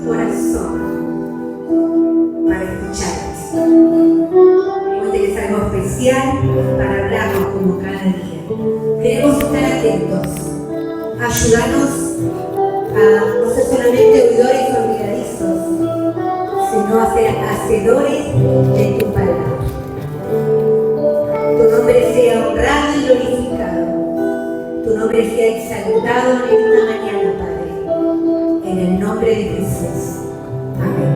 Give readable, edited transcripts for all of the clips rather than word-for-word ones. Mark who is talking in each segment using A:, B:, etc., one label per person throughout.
A: corazón para escucharte. Hoy tenés algo especial para hablarnos como cada día. Queremos estar atentos. Ayúdanos a no ser solamente oidores olvidadizos, sino a ser hacedores de tu palabra. Tu nombre sea honrado y glorificado. Tu nombre sea exaltado en esta mañana, Padre. En el nombre de Jesús. Amén.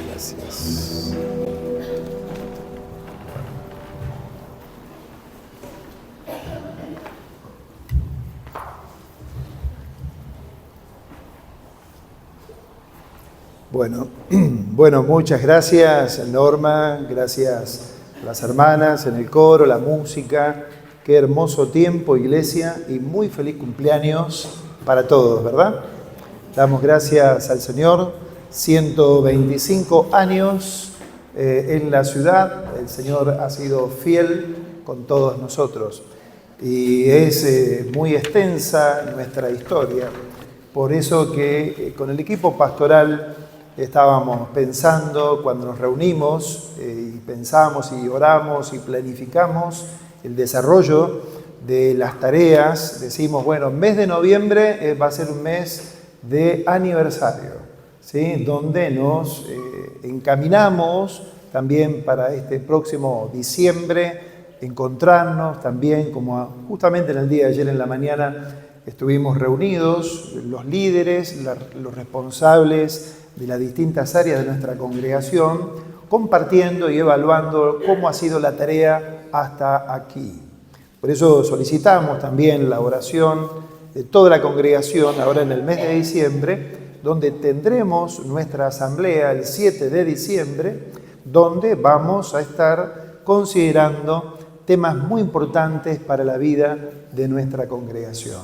B: Gracias. Bueno, muchas gracias, Norma, gracias a las hermanas en el coro, la música. Qué hermoso tiempo, iglesia, y muy feliz cumpleaños para todos, ¿verdad? Damos gracias al Señor, 125 años en la ciudad. El Señor ha sido fiel con todos nosotros y es muy extensa nuestra historia. Por eso que con el equipo pastoral estábamos pensando, cuando nos reunimos y pensamos y oramos y planificamos el desarrollo de las tareas, decimos, bueno, el mes de noviembre va a ser un mes de aniversario, ¿sí? Donde nos encaminamos también para este próximo diciembre, encontrarnos también, como justamente en el día de ayer en la mañana estuvimos reunidos, los líderes, los responsables de las distintas áreas de nuestra congregación, compartiendo y evaluando cómo ha sido la tarea hasta aquí. Por eso solicitamos también la oración de toda la congregación ahora en el mes de diciembre, donde tendremos nuestra asamblea el 7 de diciembre, donde vamos a estar considerando temas muy importantes para la vida de nuestra congregación.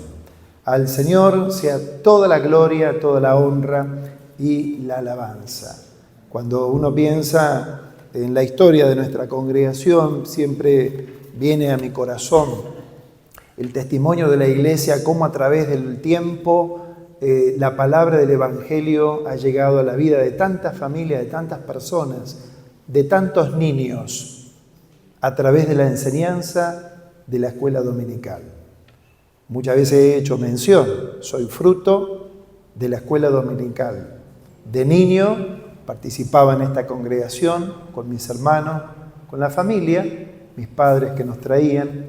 B: Al Señor sea toda la gloria, toda la honra y la alabanza. Cuando uno piensa en la historia de nuestra congregación, siempre viene a mi corazón el testimonio de la iglesia, cómo a través del tiempo la palabra del Evangelio ha llegado a la vida de tantas familias, de tantas personas, de tantos niños, a través de la enseñanza de la escuela dominical. Muchas veces he hecho mención, soy fruto de la escuela dominical. De niño participaba en esta congregación con mis hermanos, con la familia, mis padres que nos traían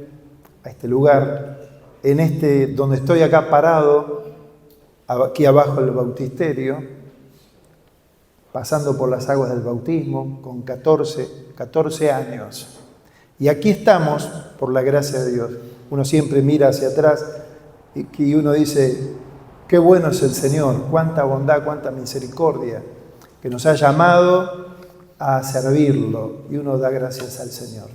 B: a este lugar, donde estoy acá parado, aquí abajo del bautisterio, pasando por las aguas del bautismo, con 14 años. Y aquí estamos por la gracia de Dios. Uno siempre mira hacia atrás y uno dice, qué bueno es el Señor, cuánta bondad, cuánta misericordia, que nos ha llamado a servirlo, y uno da gracias al Señor.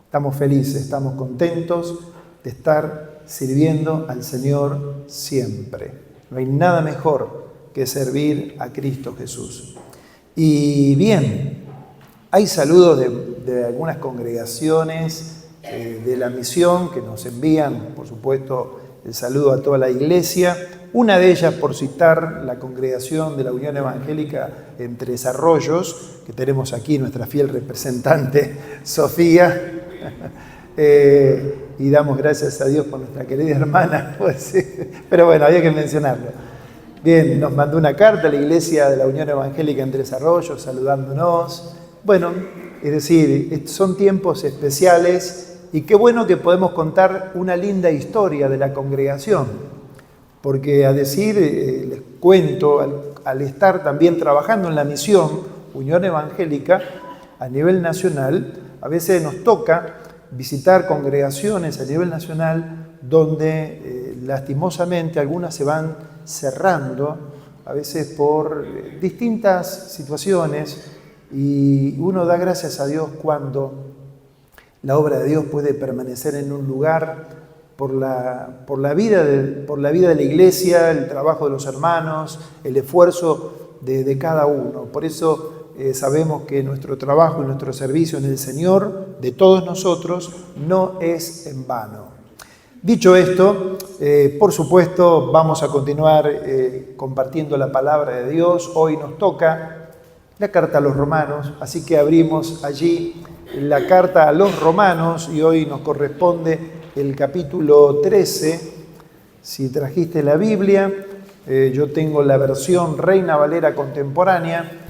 B: Estamos felices, estamos contentos de estar sirviendo al Señor siempre. No hay nada mejor que servir a Cristo Jesús. Y bien, hay saludos de algunas congregaciones de la misión que nos envían, por supuesto, el saludo a toda la iglesia. Una de ellas, por citar, la congregación de la Unión Evangélica en Tres Arroyos, que tenemos aquí nuestra fiel representante, Sofía, y damos gracias a Dios por nuestra querida hermana, pues, pero bueno, había que mencionarlo. Bien, nos mandó una carta a la iglesia de la Unión Evangélica en Tres Arroyos, saludándonos. Bueno, es decir, son tiempos especiales y qué bueno que podemos contar una linda historia de la congregación. Porque les cuento, al estar también trabajando en la misión Unión Evangélica a nivel nacional, a veces nos toca visitar congregaciones a nivel nacional donde lastimosamente algunas se van cerrando, a veces por distintas situaciones, y uno da gracias a Dios cuando la obra de Dios puede permanecer en un lugar por la vida de la iglesia, el trabajo de los hermanos, el esfuerzo de cada uno. Por eso sabemos que nuestro trabajo y nuestro servicio en el Señor, de todos nosotros, no es en vano. Dicho esto, por supuesto vamos a continuar compartiendo la palabra de Dios. Hoy nos toca la carta a los romanos, así que abrimos allí la carta a los romanos y hoy nos corresponde el capítulo 13. Si trajiste la Biblia, yo tengo la versión Reina Valera contemporánea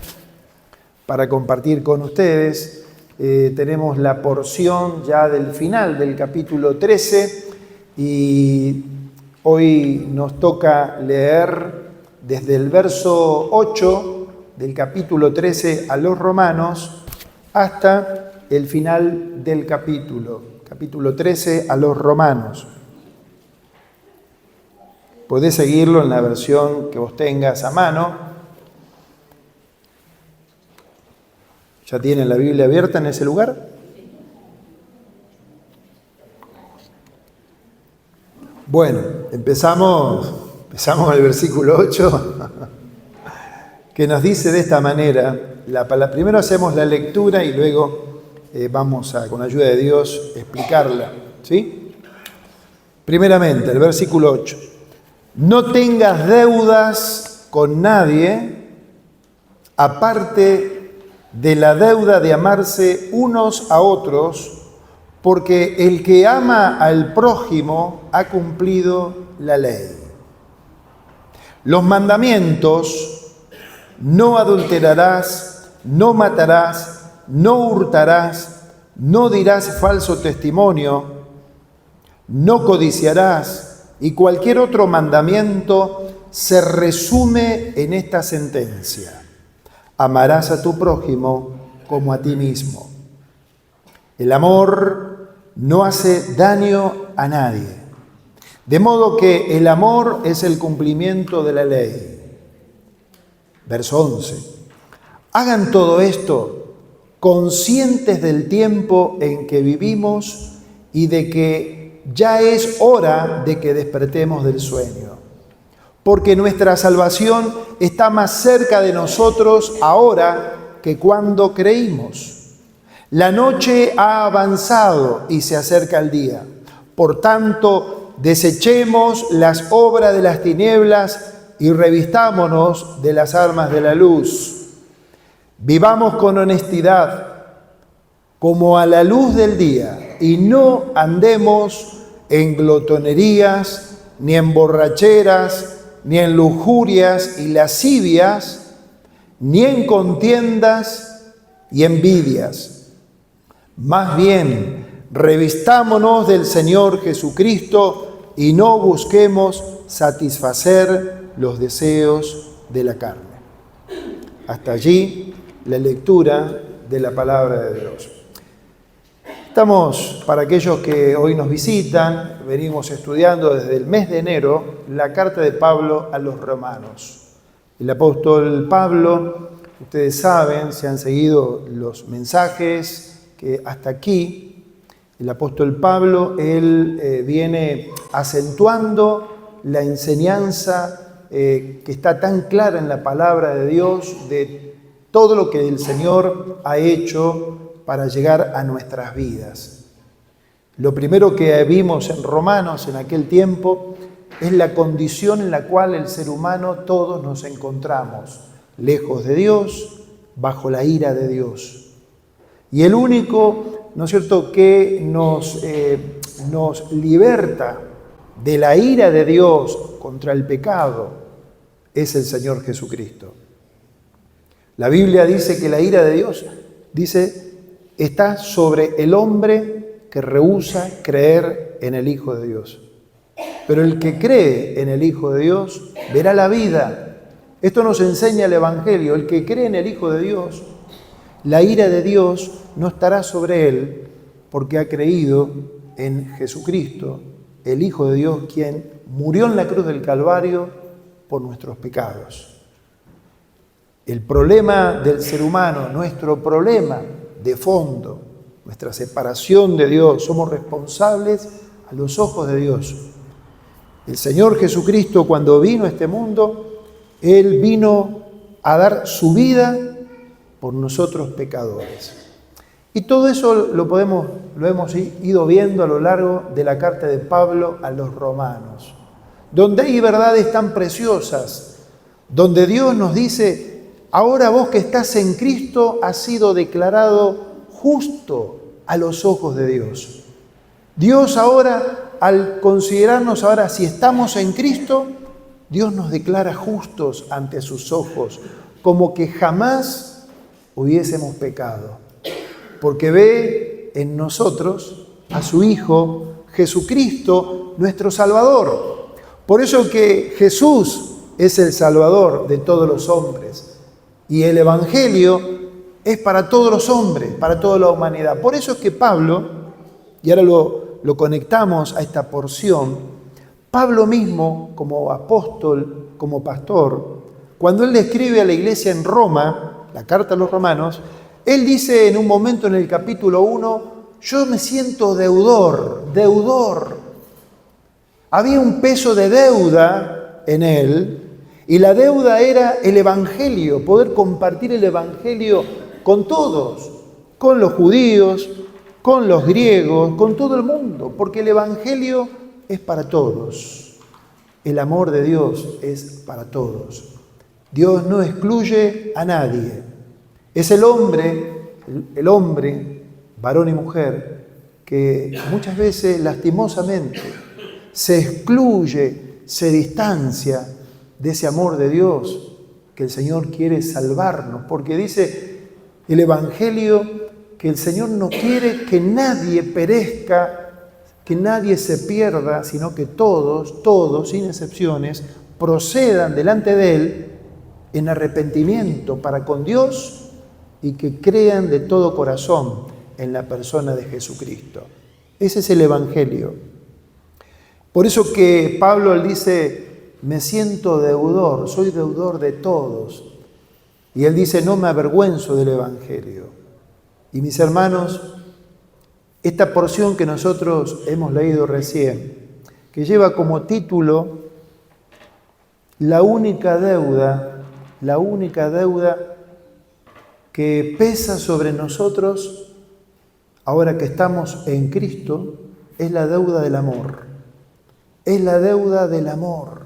B: para compartir con ustedes. Tenemos la porción ya del final del capítulo 13 y hoy nos toca leer desde el verso 8 del capítulo 13 a los romanos hasta el final del capítulo 13 a los romanos. Podés seguirlo en la versión que vos tengas a mano. ¿Ya tienen la Biblia abierta en ese lugar? Bueno, empezamos el versículo 8, que nos dice de esta manera. Primero hacemos la lectura y luego vamos a, con ayuda de Dios, explicarla, ¿sí? Primeramente, el versículo 8. No tengas deudas con nadie, aparte de la deuda de amarse unos a otros, porque el que ama al prójimo ha cumplido la ley. Los mandamientos: no adulterarás, no matarás, no hurtarás, no dirás falso testimonio, no codiciarás, y cualquier otro mandamiento se resume en esta sentencia: amarás a tu prójimo como a ti mismo. El amor no hace daño a nadie, de modo que el amor es el cumplimiento de la ley. Verso 11. Hagan todo esto conscientes del tiempo en que vivimos y de que ya es hora de que despertemos del sueño, porque nuestra salvación está más cerca de nosotros ahora que cuando creímos. La noche ha avanzado y se acerca el día. Por tanto, desechemos las obras de las tinieblas y revistámonos de las armas de la luz. Vivamos con honestidad, como a la luz del día, y no andemos en glotonerías, ni en borracheras, ni en lujurias y lascivias, ni en contiendas y envidias. Más bien, revistámonos del Señor Jesucristo y no busquemos satisfacer los deseos de la carne. Hasta allí la lectura de la palabra de Dios. Estamos, para aquellos que hoy nos visitan, venimos estudiando desde el mes de enero la carta de Pablo a los romanos. El apóstol Pablo, ustedes saben, se han seguido los mensajes que hasta aquí, el apóstol Pablo, él viene acentuando la enseñanza que está tan clara en la palabra de Dios de todo lo que el Señor ha hecho para llegar a nuestras vidas. Lo primero que vimos en Romanos en aquel tiempo es la condición en la cual el ser humano todos nos encontramos, lejos de Dios, bajo la ira de Dios. Y el único, ¿no es cierto?, que nos liberta de la ira de Dios contra el pecado es el Señor Jesucristo. La Biblia dice que la ira de Dios, está sobre el hombre que rehúsa creer en el Hijo de Dios. Pero el que cree en el Hijo de Dios verá la vida. Esto nos enseña el Evangelio. El que cree en el Hijo de Dios, la ira de Dios no estará sobre él porque ha creído en Jesucristo, el Hijo de Dios, quien murió en la cruz del Calvario por nuestros pecados. El problema del ser humano, nuestro problema de fondo, nuestra separación de Dios, somos responsables a los ojos de Dios. El Señor Jesucristo, cuando vino a este mundo, Él vino a dar su vida por nosotros pecadores. Y todo eso lo hemos ido viendo a lo largo de la carta de Pablo a los romanos, donde hay verdades tan preciosas, donde Dios nos dice: ahora vos que estás en Cristo has sido declarado justo a los ojos de Dios. Dios ahora, al considerarnos ahora, si estamos en Cristo, Dios nos declara justos ante sus ojos, como que jamás hubiésemos pecado, porque ve en nosotros a su Hijo Jesucristo, nuestro Salvador. Por eso que Jesús es el Salvador de todos los hombres, y el Evangelio es para todos los hombres, para toda la humanidad. Por eso es que Pablo, y ahora lo conectamos a esta porción, Pablo mismo, como apóstol, como pastor, cuando él le escribe a la iglesia en Roma, la carta a los romanos, él dice en un momento en el capítulo 1, yo me siento deudor. Había un peso de deuda en él, y la deuda era el Evangelio, poder compartir el Evangelio con todos, con los judíos, con los griegos, con todo el mundo, porque el Evangelio es para todos. El amor de Dios es para todos. Dios no excluye a nadie. Es el hombre, varón y mujer, que muchas veces lastimosamente se excluye, se distancia de ese amor de Dios que el Señor quiere salvarnos, porque dice el Evangelio que el Señor no quiere que nadie perezca, que nadie se pierda, sino que todos, sin excepciones, procedan delante de Él en arrepentimiento para con Dios y que crean de todo corazón en la persona de Jesucristo. Ese es el Evangelio. Por eso que Pablo él dice, me siento deudor, soy deudor de todos. Y él dice, no me avergüenzo del Evangelio. Y mis hermanos, esta porción que nosotros hemos leído recién, que lleva como título la única deuda que pesa sobre nosotros ahora que estamos en Cristo, es la deuda del amor. Es la deuda del amor.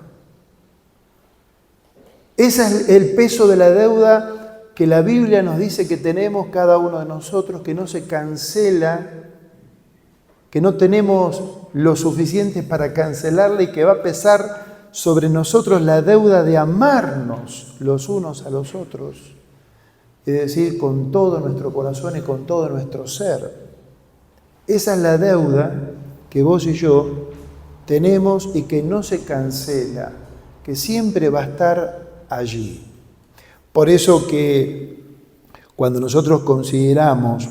B: Ese es el peso de la deuda que la Biblia nos dice que tenemos cada uno de nosotros, que no se cancela, que no tenemos lo suficiente para cancelarla y que va a pesar sobre nosotros la deuda de amarnos los unos a los otros, es decir, con todo nuestro corazón y con todo nuestro ser. Esa es la deuda que vos y yo tenemos y que no se cancela, que siempre va a estar allí. Por eso que cuando nosotros consideramos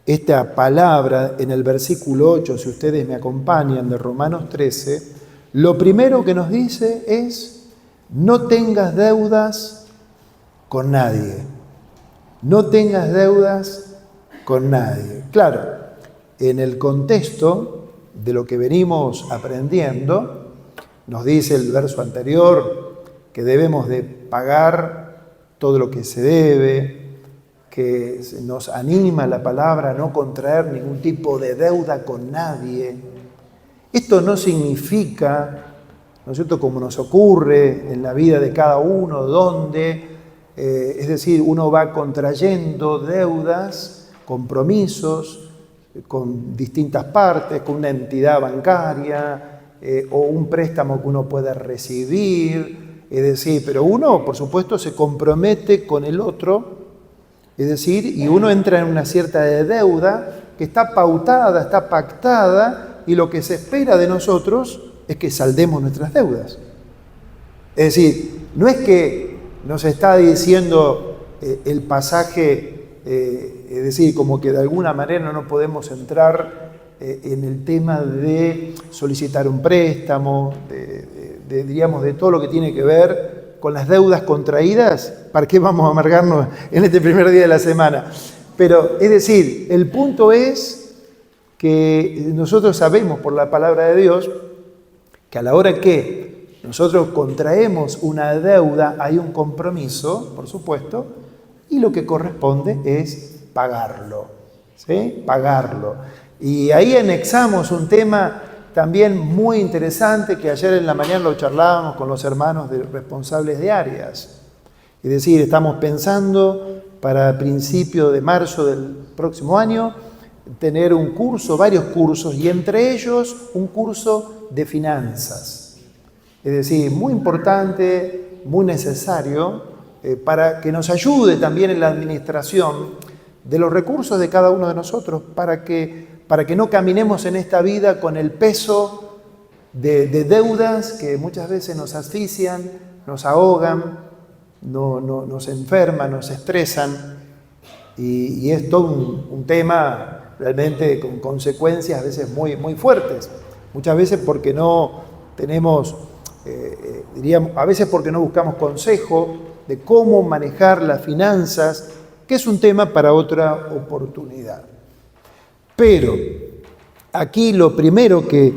B: esta palabra en el versículo 8, si ustedes me acompañan, de Romanos 13, lo primero que nos dice es, no tengas deudas con nadie. No tengas deudas con nadie. Claro, en el contexto de lo que venimos aprendiendo, nos dice el verso anterior que debemos de pagar todo lo que se debe, que nos anima la palabra a no contraer ningún tipo de deuda con nadie. Esto no significa, ¿no es cierto?, como nos ocurre en la vida de cada uno, donde, es decir, uno va contrayendo deudas, compromisos, con distintas partes, con una entidad bancaria o un préstamo que uno puede recibir, es decir, pero uno, por supuesto, se compromete con el otro, es decir, y uno entra en una cierta deuda que está pautada, está pactada, y lo que se espera de nosotros es que saldemos nuestras deudas. Es decir, no es que nos está diciendo el pasaje, es decir, como que de alguna manera no podemos entrar en el tema de solicitar un préstamo, diríamos, de todo lo que tiene que ver con las deudas contraídas. ¿Para qué vamos a amargarnos en este primer día de la semana? Pero, es decir, el punto es que nosotros sabemos por la palabra de Dios que a la hora que nosotros contraemos una deuda hay un compromiso, por supuesto, y lo que corresponde es pagarlo. ¿sí? Pagarlo. Y ahí anexamos un tema también muy interesante que ayer en la mañana lo charlábamos con los hermanos de responsables de áreas. Es decir, estamos pensando para principio de marzo del próximo año tener un curso, varios cursos, y entre ellos un curso de finanzas. Es decir, muy importante, muy necesario, para que nos ayude también en la administración de los recursos de cada uno de nosotros, para que no caminemos en esta vida con el peso de deudas que muchas veces nos asfixian, nos ahogan, nos enferman, nos estresan, y es todo un tema realmente con consecuencias a veces muy, muy fuertes. Muchas veces porque no tenemos, diríamos, a veces porque no buscamos consejo de cómo manejar las finanzas, que es un tema para otra oportunidad. Pero aquí lo primero que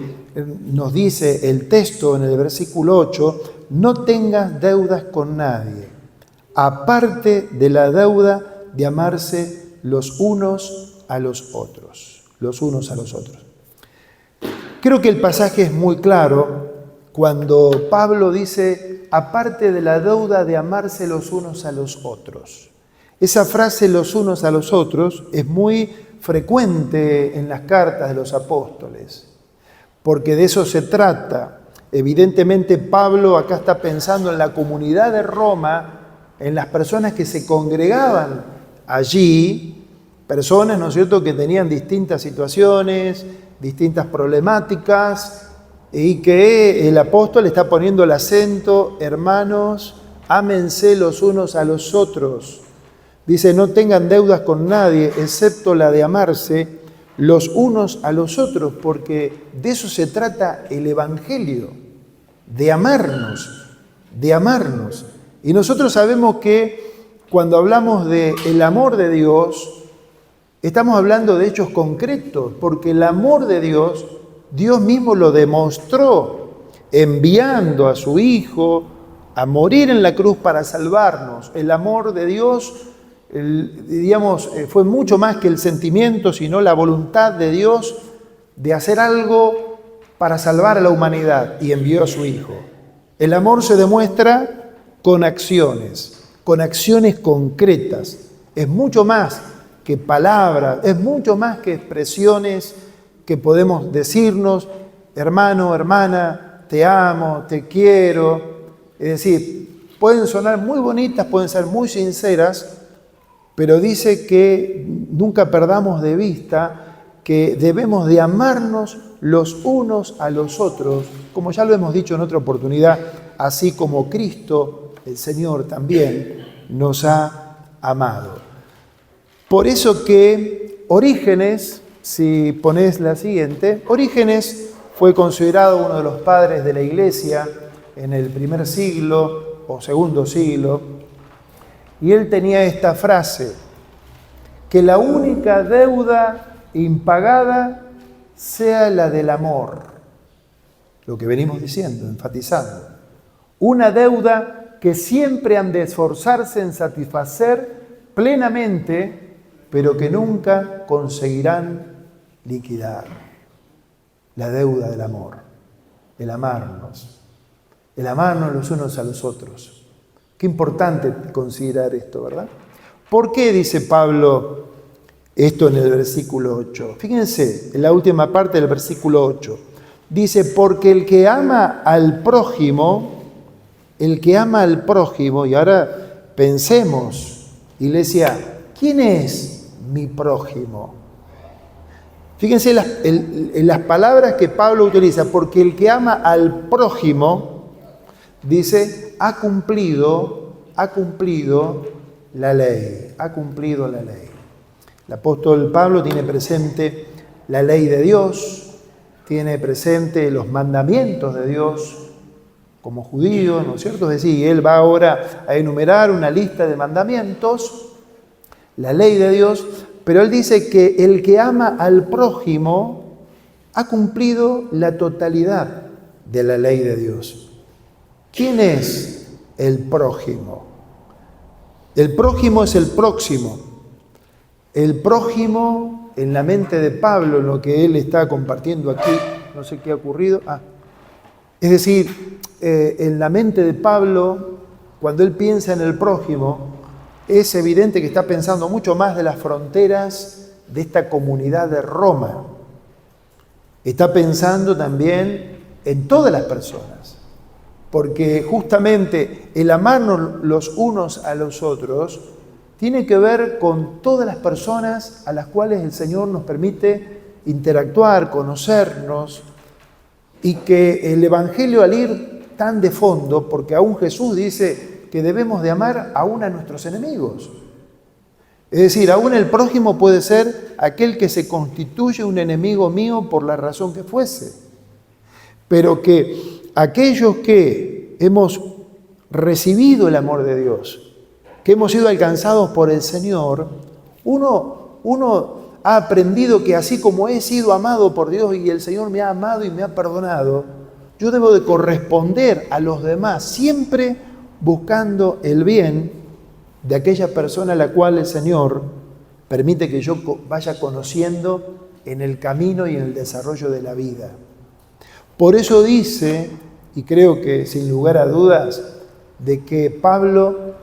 B: nos dice el texto en el versículo 8, no tengas deudas con nadie, aparte de la deuda de amarse los unos a los otros, los unos a los otros. Creo que el pasaje es muy claro cuando Pablo dice, aparte de la deuda de amarse los unos a los otros. Esa frase, los unos a los otros, es muy frecuente en las cartas de los apóstoles, porque de eso se trata. Evidentemente Pablo acá está pensando en la comunidad de Roma, en las personas que se congregaban allí, personas, ¿no es cierto?, que tenían distintas situaciones, distintas problemáticas, y que el apóstol está poniendo el acento, hermanos, ámense los unos a los otros. Dice, no tengan deudas con nadie, excepto la de amarse los unos a los otros, porque de eso se trata el Evangelio, de amarnos, de amarnos. Y nosotros sabemos que cuando hablamos del amor de Dios, estamos hablando de hechos concretos, porque el amor de Dios, Dios mismo lo demostró enviando a su Hijo a morir en la cruz para salvarnos. El amor de Dios, fue mucho más que el sentimiento, sino la voluntad de Dios de hacer algo para salvar a la humanidad, y envió a su Hijo. El amor se demuestra con acciones concretas. Es mucho más que palabras, es mucho más que expresiones que podemos decirnos, hermano, hermana, te amo, te quiero. Es decir, pueden sonar muy bonitas, pueden ser muy sinceras, pero dice que nunca perdamos de vista que debemos de amarnos los unos a los otros, como ya lo hemos dicho en otra oportunidad, así como Cristo, el Señor, también nos ha amado. Por eso que Orígenes, si ponés la siguiente, Orígenes fue considerado uno de los padres de la Iglesia en el primer siglo o segundo siglo, y él tenía esta frase, que la única deuda impagada sea la del amor, lo que venimos diciendo, enfatizando, una deuda que siempre han de esforzarse en satisfacer plenamente, pero que nunca conseguirán liquidar. La deuda del amor, el amarnos los unos a los otros. Qué importante considerar esto, ¿verdad? ¿Por qué dice Pablo esto en el versículo 8? Fíjense, en la última parte del versículo 8. Dice, porque el que ama al prójimo, y ahora pensemos, iglesia, ¿quién es mi prójimo? Fíjense en las palabras que Pablo utiliza, porque el que ama al prójimo, dice, ha cumplido la ley, El apóstol Pablo tiene presente la ley de Dios, tiene presente los mandamientos de Dios como judío, ¿no es cierto? Es decir, él va ahora a enumerar una lista de mandamientos, la ley de Dios, pero él dice que el que ama al prójimo ha cumplido la totalidad de la ley de Dios. ¿Quién es el prójimo? El prójimo es el próximo. El prójimo en la mente de Pablo, en lo que él está compartiendo aquí, no sé qué ha ocurrido. Es decir, en la mente de Pablo, cuando él piensa en el prójimo, es evidente que está pensando mucho más de las fronteras de esta comunidad de Roma. Está pensando también en todas las personas, porque justamente el amarnos los unos a los otros tiene que ver con todas las personas a las cuales el Señor nos permite interactuar, conocernos, y que el Evangelio, al ir tan de fondo, porque aún Jesús dice que debemos de amar aún a nuestros enemigos. Es decir, aún el prójimo puede ser aquel que se constituye un enemigo mío por la razón que fuese. Pero que aquellos que hemos recibido el amor de Dios, que hemos sido alcanzados por el Señor, uno ha aprendido que así como he sido amado por Dios y el Señor me ha amado y me ha perdonado, yo debo de corresponder a los demás, siempre buscando el bien de aquella persona a la cual el Señor permite que yo vaya conociendo en el camino y en el desarrollo de la vida. Por eso dice, y creo que sin lugar a dudas, de que Pablo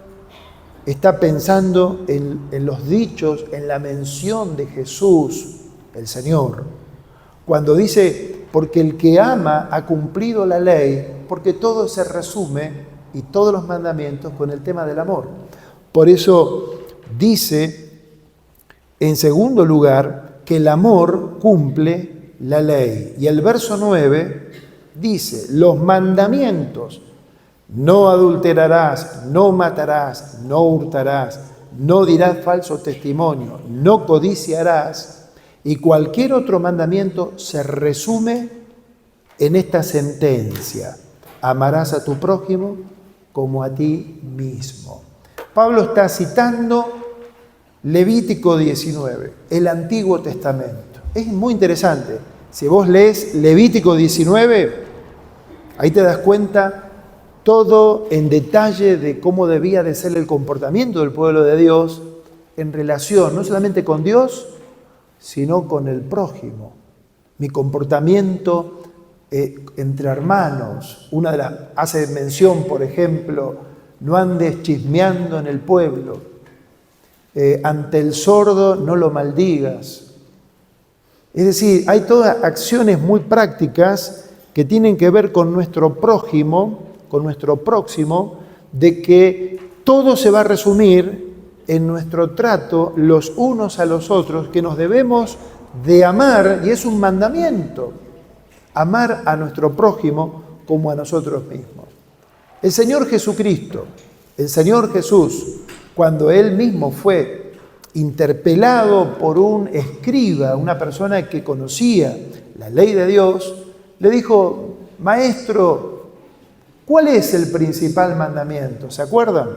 B: está pensando en los dichos, en la mención de Jesús, el Señor, cuando dice, porque el que ama ha cumplido la ley, porque todo se resume, y todos los mandamientos, con el tema del amor. Por eso dice, en segundo lugar, que el amor cumple la ley. Y el verso 9 dice, los mandamientos: no adulterarás, no matarás, no hurtarás, no dirás falso testimonio, no codiciarás, y cualquier otro mandamiento se resume en esta sentencia: amarás a tu prójimo como a ti mismo. Pablo está citando Levítico 19, el Antiguo Testamento. Es muy interesante. Si vos lees Levítico 19, ahí te das cuenta todo en detalle de cómo debía de ser el comportamiento del pueblo de Dios en relación no solamente con Dios, sino con el prójimo. Mi comportamiento entre hermanos. Hace mención, por ejemplo, no andes chismeando en el pueblo. Ante el sordo no lo maldigas. Es decir, hay todas acciones muy prácticas que tienen que ver con nuestro prójimo, con nuestro próximo, de que todo se va a resumir en nuestro trato los unos a los otros, que nos debemos de amar, y es un mandamiento, amar a nuestro prójimo como a nosotros mismos. El Señor Jesucristo, el Señor Jesús, cuando Él mismo fue interpelado por un escriba, una persona que conocía la ley de Dios, le dijo: Maestro, ¿cuál es el principal mandamiento? ¿Se acuerdan?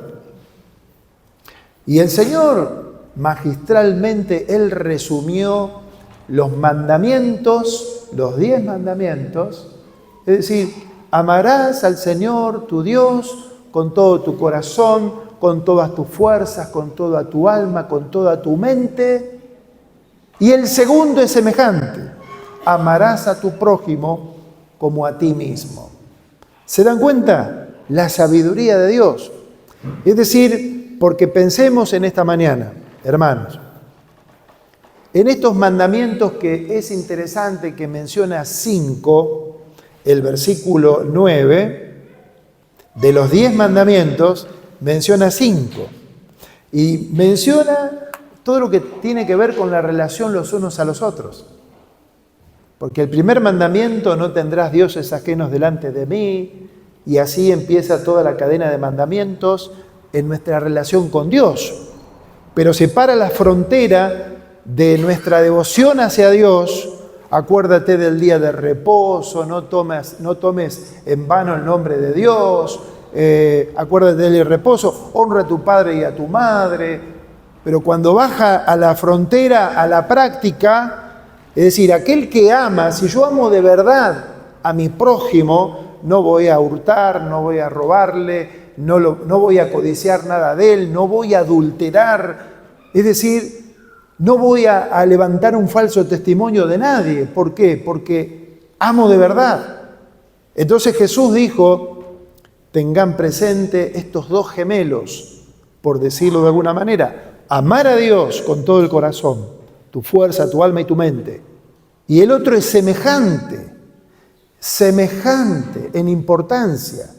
B: Y el Señor, magistralmente, Él resumió los mandamientos, los 10 mandamientos, es decir, amarás al Señor tu Dios con todo tu corazón, con todas tus fuerzas, con toda tu alma, con toda tu mente. Y el segundo es semejante: amarás a tu prójimo como a ti mismo. ¿Se dan cuenta? La sabiduría de Dios. Es decir, porque pensemos en esta mañana, hermanos, en estos mandamientos que es interesante que menciona 5, el versículo 9, de los 10 mandamientos, menciona 5. Y menciona todo lo que tiene que ver con la relación los unos a los otros. Porque el primer mandamiento: no tendrás dioses ajenos delante de mí, y así empieza toda la cadena de mandamientos en nuestra relación con Dios. Pero separa la frontera de nuestra devoción hacia Dios. Acuérdate del día de reposo, no tomes en vano el nombre de Dios, acuérdate del reposo, honra a tu padre y a tu madre. Pero cuando baja a la frontera, a la práctica, es decir, aquel que ama, si yo amo de verdad a mi prójimo, no voy a hurtar, no voy a robarle, no voy a codiciar nada de él, no voy a adulterar. Es decir, No voy a levantar un falso testimonio de nadie. ¿Por qué? Porque amo de verdad. Entonces Jesús dijo, tengan presente estos dos gemelos, por decirlo de alguna manera. Amar a Dios con todo el corazón, tu fuerza, tu alma y tu mente. Y el otro es semejante en importancia.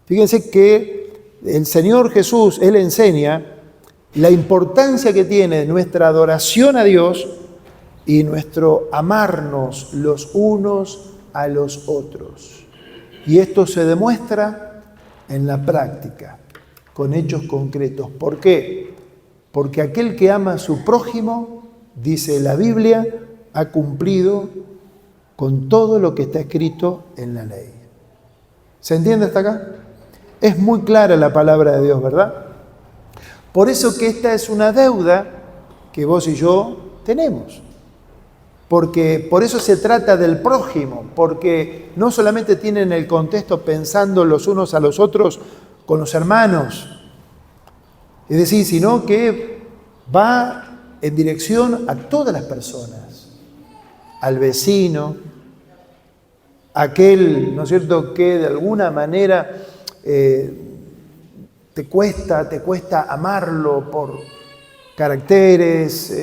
B: Fíjense que el Señor Jesús, Él enseña la importancia que tiene nuestra adoración a Dios y nuestro amarnos los unos a los otros. Y esto se demuestra en la práctica, con hechos concretos. ¿Por qué? Porque aquel que ama a su prójimo, dice la Biblia, ha cumplido con todo lo que está escrito en la ley. ¿Se entiende hasta acá? Es muy clara la palabra de Dios, ¿verdad? Por eso que esta es una deuda que vos y yo tenemos. Porque por eso se trata del prójimo, porque no solamente tienen el contexto pensando los unos a los otros con los hermanos, es decir, sino que va en dirección a todas las personas, al vecino, aquel, ¿no es cierto?, que de alguna manera te cuesta amarlo por caracteres,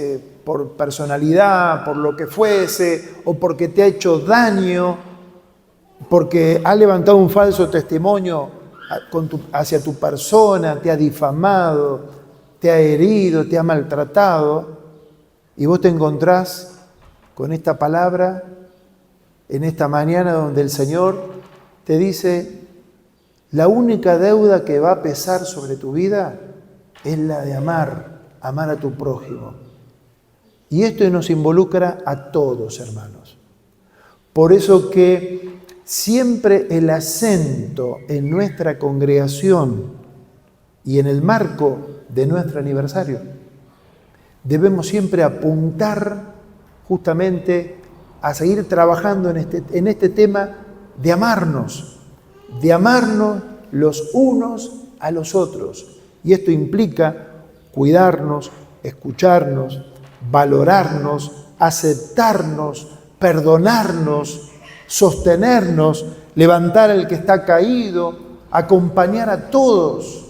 B: por personalidad, por lo que fuese, o porque te ha hecho daño, porque ha levantado un falso testimonio hacia tu persona, te ha difamado, te ha herido, te ha maltratado, y vos te encontrás con esta palabra en esta mañana donde el Señor te dice, la única deuda que va a pesar sobre tu vida es la de amar a tu prójimo. Y esto nos involucra a todos, hermanos. Por eso que siempre el acento en nuestra congregación y en el marco de nuestro aniversario, debemos siempre apuntar justamente a seguir trabajando en este tema de amarnos los unos a los otros. Y esto implica cuidarnos, escucharnos, valorarnos, aceptarnos, perdonarnos, sostenernos, levantar al que está caído, acompañar a todos,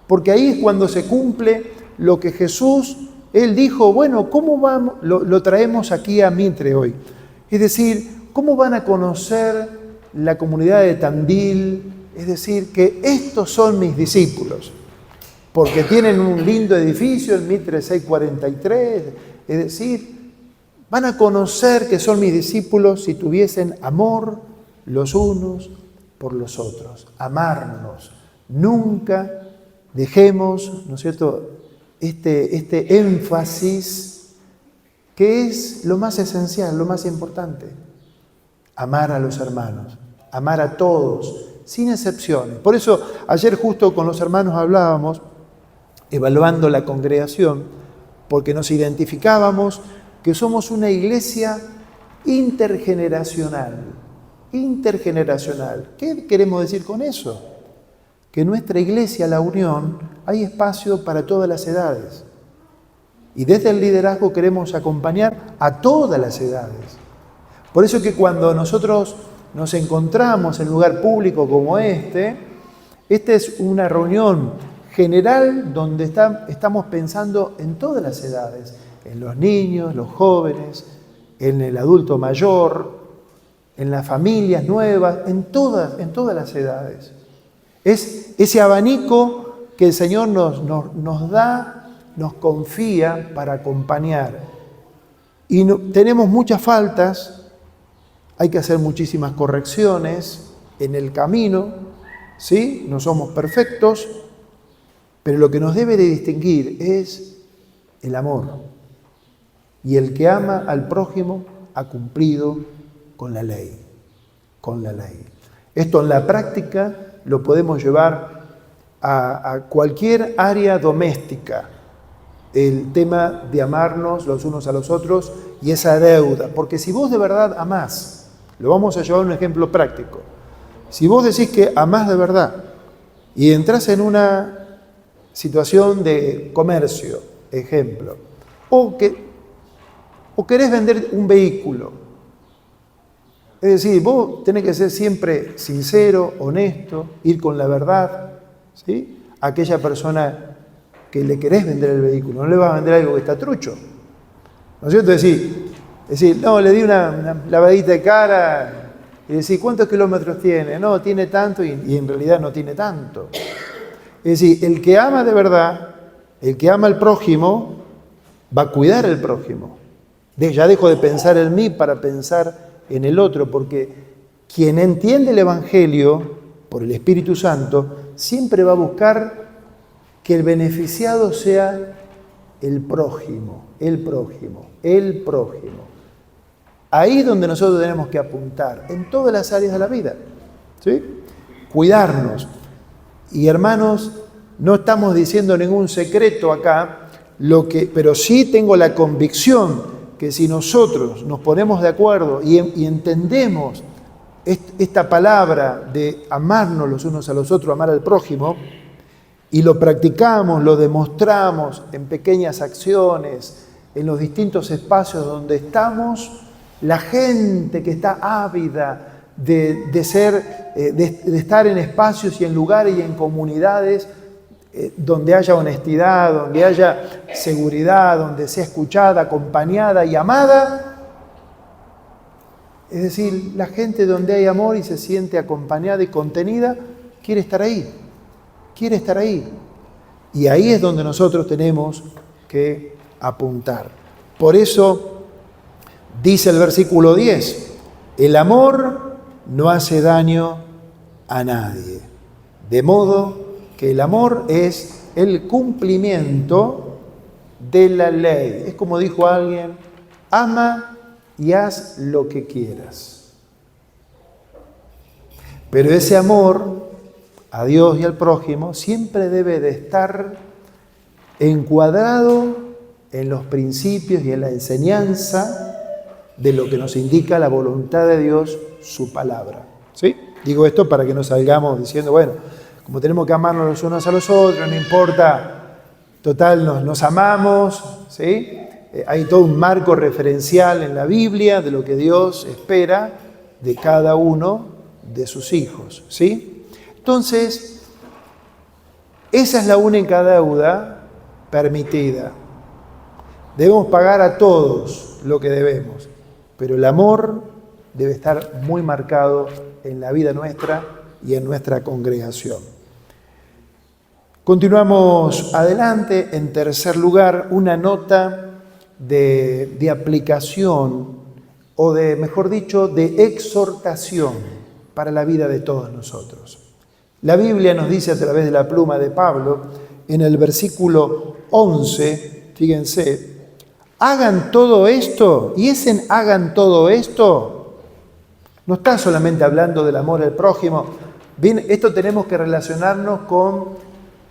B: porque ahí es cuando se cumple lo que Jesús, Él dijo, bueno, ¿cómo vamos? Lo traemos aquí a Mitre hoy. Es decir, ¿cómo van a conocer la comunidad de Tandil? Es decir, que estos son mis discípulos, porque tienen un lindo edificio, el Mitre 643, es decir, van a conocer que son mis discípulos si tuviesen amor los unos por los otros, amarnos. Nunca dejemos, ¿no es cierto?, este énfasis que es lo más esencial, lo más importante. Amar a los hermanos, amar a todos, sin excepciones. Por eso ayer justo con los hermanos hablábamos, evaluando la congregación, porque nos identificábamos que somos una iglesia intergeneracional. ¿Qué queremos decir con eso? Que en nuestra iglesia, la Unión, hay espacio para todas las edades. Y desde el liderazgo queremos acompañar a todas las edades. Por eso que cuando nosotros nos encontramos en un lugar público como esta es una reunión general donde estamos pensando en todas las edades, en los niños, los jóvenes, en el adulto mayor, en las familias nuevas, en todas las edades. Es ese abanico que el Señor nos da, nos confía para acompañar. Y tenemos muchas faltas, hay que hacer muchísimas correcciones en el camino, ¿sí? No somos perfectos, pero lo que nos debe de distinguir es el amor. Y el que ama al prójimo ha cumplido con la ley. Esto en la práctica lo podemos llevar a cualquier área doméstica, el tema de amarnos los unos a los otros y esa deuda. Porque si vos de verdad amás, lo vamos a llevar a un ejemplo práctico. Si vos decís que amás de verdad y entras en una situación de comercio ejemplo. O querés vender un vehículo. Es decir, vos tenés que ser siempre sincero, honesto, ir con la verdad, ¿sí? A aquella persona que le querés vender el vehículo, no le vas a vender algo que está trucho. ¿No es cierto? Es decir, no, le di una lavadita de cara y decir, ¿cuántos kilómetros tiene? No, tiene tanto y en realidad no tiene tanto. Es decir, el que ama de verdad, el que ama al prójimo, va a cuidar al prójimo. Ya dejo de pensar en mí para pensar en el otro, porque quien entiende el Evangelio por el Espíritu Santo siempre va a buscar que el beneficiado sea el prójimo, el prójimo, el prójimo. Ahí es donde nosotros tenemos que apuntar, en todas las áreas de la vida, ¿sí? Cuidarnos. Y hermanos, no estamos diciendo ningún secreto acá, pero sí tengo la convicción que si nosotros nos ponemos de acuerdo y entendemos esta palabra de amarnos los unos a los otros, amar al prójimo, y lo practicamos, lo demostramos en pequeñas acciones, en los distintos espacios donde estamos, la gente que está ávida de estar en espacios y en lugares y en comunidades donde haya honestidad, donde haya seguridad, donde sea escuchada, acompañada y amada. Es decir, la gente donde hay amor y se siente acompañada y contenida, quiere estar ahí, quiere estar ahí. Y ahí es donde nosotros tenemos que apuntar. Por eso dice el versículo 10, el amor no hace daño a nadie. De modo que el amor es el cumplimiento de la ley. Es como dijo alguien, ama y haz lo que quieras. Pero ese amor a Dios y al prójimo siempre debe de estar encuadrado en los principios y en la enseñanza de lo que nos indica la voluntad de Dios, su palabra. ¿Sí? Digo esto para que no salgamos diciendo, bueno, como tenemos que amarnos los unos a los otros, no importa, total, nos amamos, ¿sí? Hay todo un marco referencial en la Biblia de lo que Dios espera de cada uno de sus hijos, ¿sí? Entonces, esa es la única deuda permitida. Debemos pagar a todos lo que debemos, pero el amor debe estar muy marcado en la vida nuestra y en nuestra congregación. Continuamos adelante. En tercer lugar, una nota de aplicación o mejor dicho, de exhortación para la vida de todos nosotros. La Biblia nos dice a través de la pluma de Pablo, en el versículo 11, fíjense, hagan todo esto, y ese hagan todo esto, no está solamente hablando del amor al prójimo. Bien, esto tenemos que relacionarnos con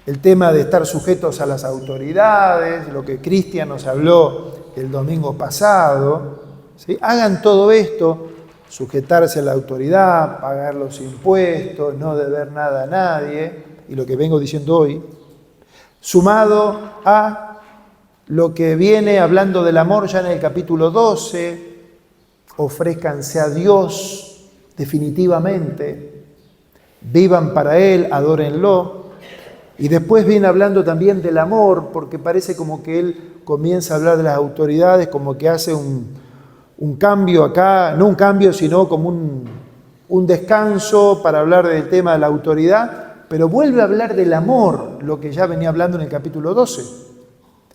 B: el tema de estar sujetos a las autoridades, lo que Cristian nos habló el domingo pasado, ¿sí? Hagan todo esto, sujetarse a la autoridad, pagar los impuestos, no deber nada a nadie, y lo que vengo diciendo hoy, sumado a lo que viene hablando del amor ya en el capítulo 12, ofrézcanse a Dios definitivamente, vivan para Él, adórenlo. Y después viene hablando también del amor, porque parece como que él comienza a hablar de las autoridades, como que hace un cambio acá, no un cambio, sino como un descanso para hablar del tema de la autoridad, pero vuelve a hablar del amor, lo que ya venía hablando en el capítulo 12.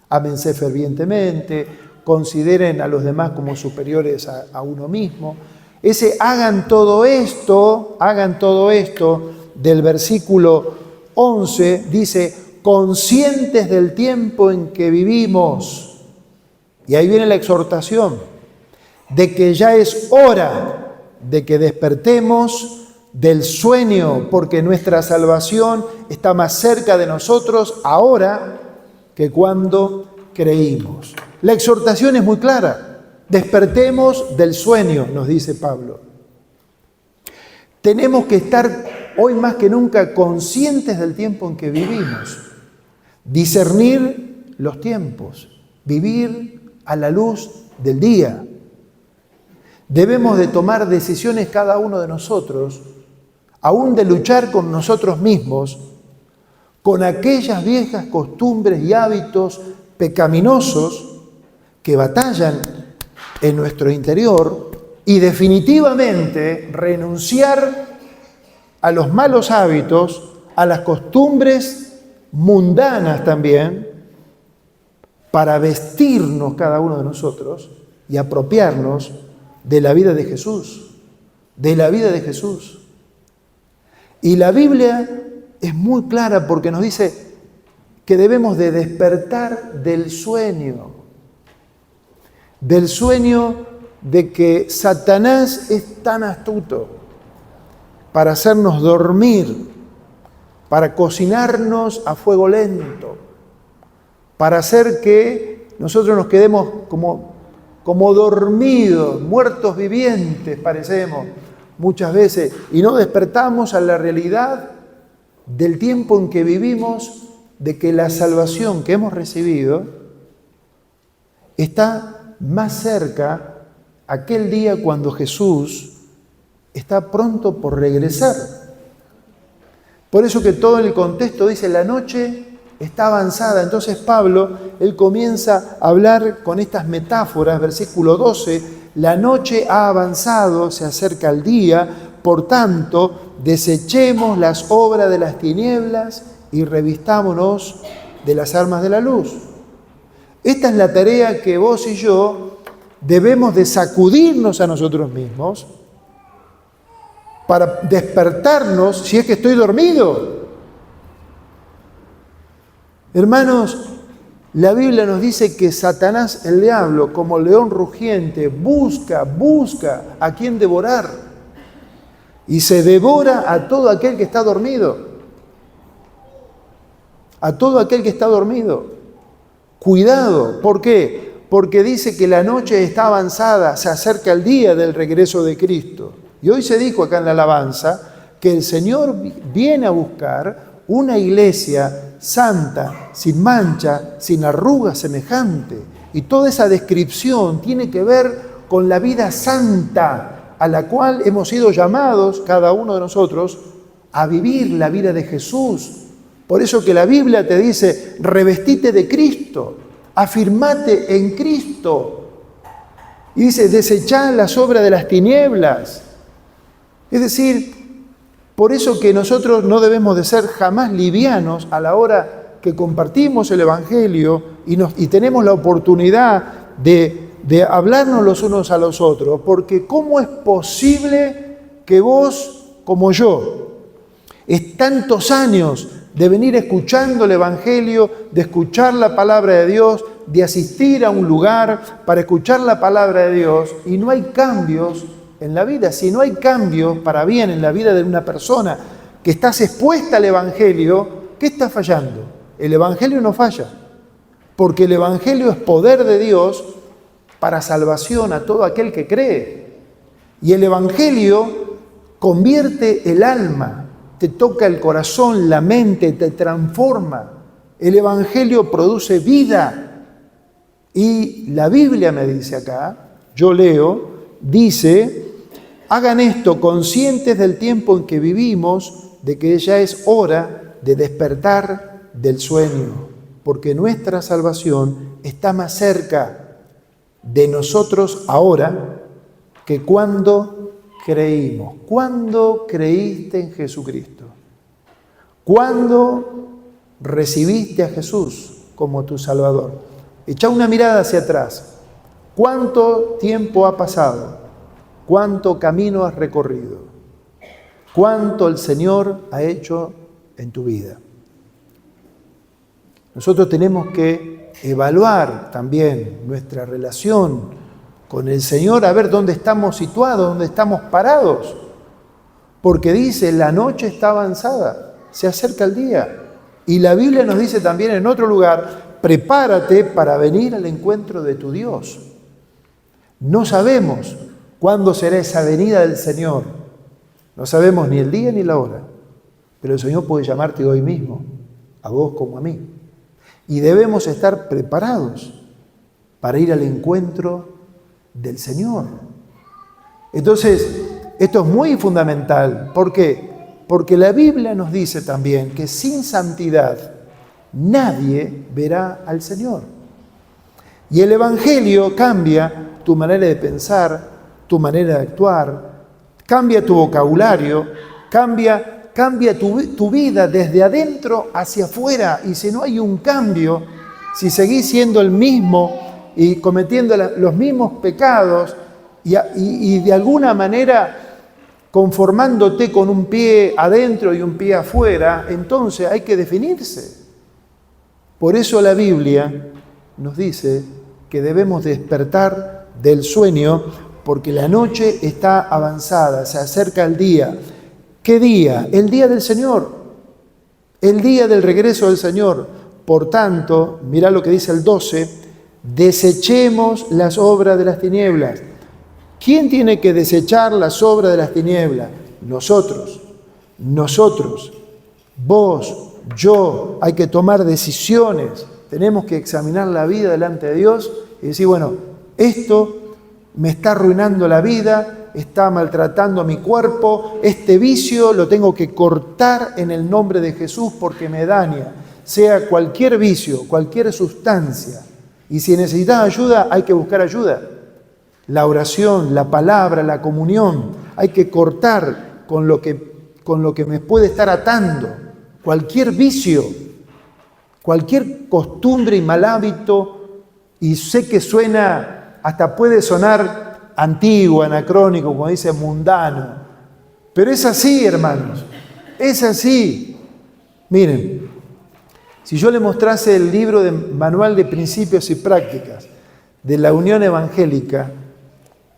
B: Ámense fervientemente, consideren a los demás como superiores a uno mismo. Ese hagan todo esto del versículo 11 dice, conscientes del tiempo en que vivimos. Y ahí viene la exhortación de que ya es hora de que despertemos del sueño, porque nuestra salvación está más cerca de nosotros ahora que cuando creímos. La exhortación es muy clara. Despertemos del sueño, nos dice Pablo. Tenemos que estar hoy más que nunca conscientes del tiempo en que vivimos, discernir los tiempos, vivir a la luz del día. Debemos de tomar decisiones cada uno de nosotros, aún de luchar con nosotros mismos, con aquellas viejas costumbres y hábitos pecaminosos que batallan en nuestro interior, y definitivamente renunciar a los malos hábitos, a las costumbres mundanas también, para vestirnos cada uno de nosotros y apropiarnos de la vida de Jesús, de la vida de Jesús. Y la Biblia es muy clara porque nos dice que debemos de despertar del sueño de que Satanás es tan astuto para hacernos dormir, para cocinarnos a fuego lento, para hacer que nosotros nos quedemos como dormidos, muertos vivientes parecemos muchas veces, y no despertamos a la realidad del tiempo en que vivimos, de que la salvación que hemos recibido está más cerca aquel día cuando Jesús está pronto por regresar. Por eso que todo el contexto dice, la noche está avanzada. Entonces Pablo, él comienza a hablar con estas metáforas, versículo 12, la noche ha avanzado, se acerca el día, por tanto, desechemos las obras de las tinieblas y revistámonos de las armas de la luz. Esta es la tarea que vos y yo debemos de sacudirnos a nosotros mismos para despertarnos si es que estoy dormido. Hermanos, la Biblia nos dice que Satanás, el diablo, como león rugiente, busca a quien devorar y se devora a todo aquel que está dormido. A todo aquel que está dormido. Cuidado, ¿por qué? Porque dice que la noche está avanzada, se acerca el día del regreso de Cristo. Y hoy se dijo acá en la alabanza que el Señor viene a buscar una iglesia santa, sin mancha, sin arruga semejante. Y toda esa descripción tiene que ver con la vida santa a la cual hemos sido llamados, cada uno de nosotros, a vivir la vida de Jesús. Por eso que la Biblia te dice, revestite de Cristo, afirmate en Cristo. Y dice, desechad las obras de las tinieblas. Es decir, por eso que nosotros no debemos de ser jamás livianos a la hora que compartimos el Evangelio y tenemos la oportunidad de hablarnos los unos a los otros, porque ¿cómo es posible que vos, como yo, es tantos años de venir escuchando el Evangelio, de escuchar la palabra de Dios, de asistir a un lugar para escuchar la palabra de Dios y no hay cambios en la vida? Si no hay cambios para bien en la vida de una persona que estás expuesta al Evangelio, ¿qué está fallando? El Evangelio no falla, porque el Evangelio es poder de Dios para salvación a todo aquel que cree. Y el Evangelio convierte el alma, te toca el corazón, la mente, te transforma. El Evangelio produce vida. Y la Biblia me dice acá, yo leo, dice, hagan esto conscientes del tiempo en que vivimos, de que ya es hora de despertar del sueño, porque nuestra salvación está más cerca de nosotros ahora que cuando creímos. ¿Cuándo creíste en Jesucristo? ¿Cuándo recibiste a Jesús como tu Salvador? Echa una mirada hacia atrás. ¿Cuánto tiempo ha pasado? ¿Cuánto camino has recorrido? ¿Cuánto el Señor ha hecho en tu vida? Nosotros tenemos que evaluar también nuestra relación con el Señor, a ver dónde estamos situados, dónde estamos parados. Porque dice, la noche está avanzada, se acerca el día. Y la Biblia nos dice también en otro lugar, prepárate para venir al encuentro de tu Dios. No sabemos cuándo será esa venida del Señor. No sabemos ni el día ni la hora. Pero el Señor puede llamarte hoy mismo, a vos como a mí. Y debemos estar preparados para ir al encuentro del Señor. Entonces, esto es muy fundamental. ¿Por qué? Porque la Biblia nos dice también que sin santidad nadie verá al Señor. Y el Evangelio cambia tu manera de pensar, tu manera de actuar, cambia tu vocabulario, cambia tu vida desde adentro hacia afuera. Y si no hay un cambio, si seguís siendo el mismo y cometiendo los mismos pecados y de alguna manera conformándote con un pie adentro y un pie afuera, entonces hay que definirse. Por eso la Biblia nos dice que debemos despertar del sueño, porque la noche está avanzada, se acerca el día. ¿Qué día? El día del Señor, el día del regreso del Señor. Por tanto, mirá lo que dice el 12, desechemos las obras de las tinieblas. ¿Quién tiene que desechar las obras de las tinieblas? Nosotros, vos, yo. Hay que tomar decisiones, tenemos que examinar la vida delante de Dios y decir, bueno, esto me está arruinando la vida, está maltratando a mi cuerpo, este vicio lo tengo que cortar en el nombre de Jesús porque me daña, sea cualquier vicio, cualquier sustancia. Y si necesitas ayuda, hay que buscar ayuda. La oración, la palabra, la comunión, hay que cortar con lo que me puede estar atando. Cualquier vicio, cualquier costumbre y mal hábito, y sé que suena, hasta puede sonar antiguo, anacrónico, como dice, mundano, pero es así, hermanos, es así. Miren, si yo le mostrase el libro de Manual de Principios y Prácticas de la Unión Evangélica,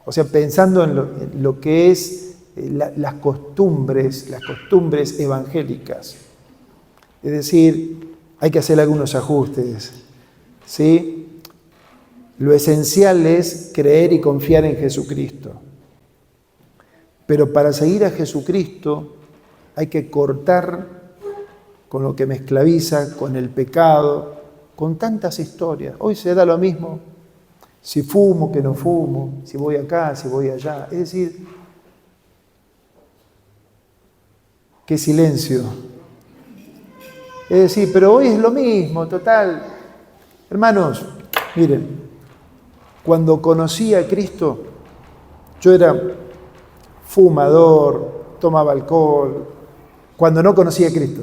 B: o sea, pensando en lo que es las costumbres evangélicas, es decir, hay que hacer algunos ajustes, ¿sí? Lo esencial es creer y confiar en Jesucristo. Pero para seguir a Jesucristo hay que cortar con lo que me esclaviza, con el pecado, con tantas historias. Hoy se da lo mismo, si fumo, que no fumo, si voy acá, si voy allá. Es decir, qué silencio. Es decir, pero hoy es lo mismo, total. Hermanos, miren, cuando conocí a Cristo, yo era fumador, tomaba alcohol, cuando no conocía a Cristo,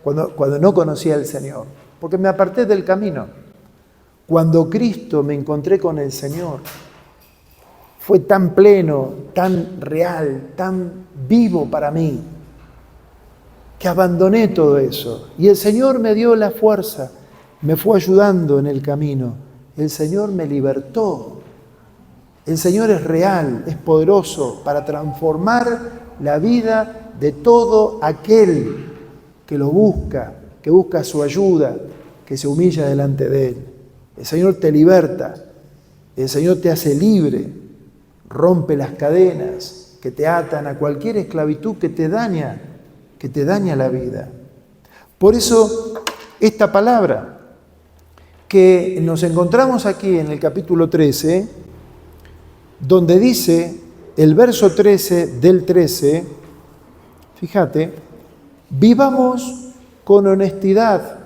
B: cuando no conocía al Señor, porque me aparté del camino. Cuando Cristo me encontré con el Señor, fue tan pleno, tan real, tan vivo para mí, que abandoné todo eso. Y el Señor me dio la fuerza, me fue ayudando en el camino. El Señor me libertó. El Señor es real, es poderoso para transformar la vida de todo aquel que lo busca, que busca su ayuda, que se humilla delante de Él. El Señor te liberta, el Señor te hace libre, rompe las cadenas que te atan a cualquier esclavitud que te daña la vida. Por eso, esta palabra que nos encontramos aquí en el capítulo 13, donde dice el verso 13 del 13, fíjate, vivamos con honestidad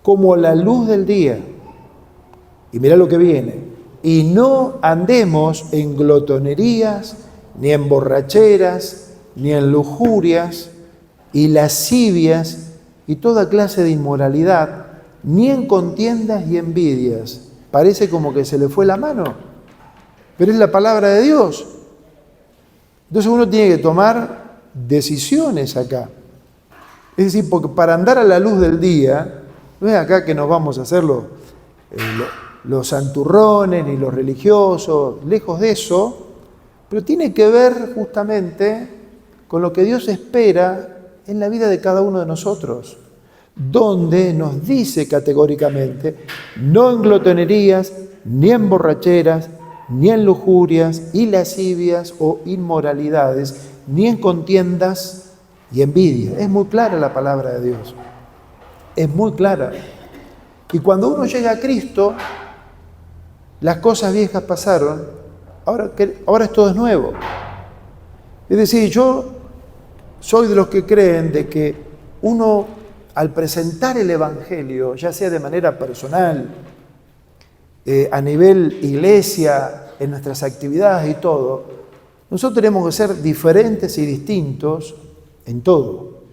B: como la luz del día. Y mira lo que viene. Y no andemos en glotonerías, ni en borracheras, ni en lujurias, y lascivias, y toda clase de inmoralidad, ni en contiendas y envidias. Parece como que se le fue la mano, pero es la palabra de Dios. Entonces uno tiene que tomar decisiones acá. Es decir, porque para andar a la luz del día, no es acá que nos vamos a hacer los santurrones ni los religiosos, lejos de eso, pero tiene que ver justamente con lo que Dios espera en la vida de cada uno de nosotros, donde nos dice categóricamente, no en glotonerías, ni en borracheras, ni en lujurias y lascivias o inmoralidades, ni en contiendas y envidia. Es muy clara la palabra de Dios. es muy clara. Y cuando uno llega a Cristo, las cosas viejas pasaron, ahora todo es nuevo. Es decir, yo soy de los que creen de que uno, al presentar el Evangelio, ya sea de manera personal, a nivel iglesia, en nuestras actividades y todo, nosotros tenemos que ser diferentes y distintos en todo,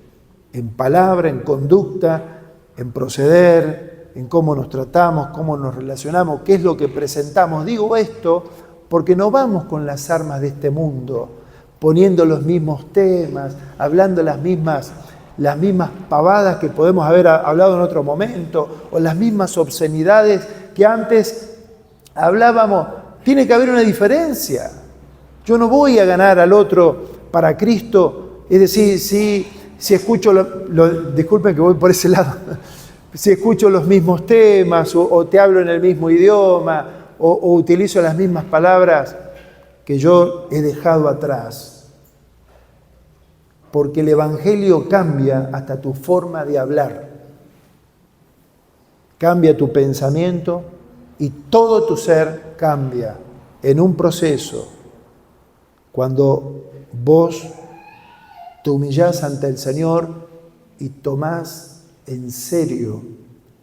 B: en palabra, en conducta, en proceder, en cómo nos tratamos, cómo nos relacionamos, qué es lo que presentamos. Digo esto porque no vamos con las armas de este mundo, poniendo los mismos temas, hablando las mismas pavadas que podemos haber hablado en otro momento, o las mismas obscenidades que antes hablábamos. Tiene que haber una diferencia. Yo no voy a ganar al otro para Cristo. Es decir, si escucho, disculpen que voy por ese lado, si escucho los mismos temas o te hablo en el mismo idioma o utilizo las mismas palabras que yo he dejado atrás. Porque el Evangelio cambia hasta tu forma de hablar. Cambia tu pensamiento y todo tu ser cambia en un proceso. Cuando vos te humillás ante el Señor y tomás en serio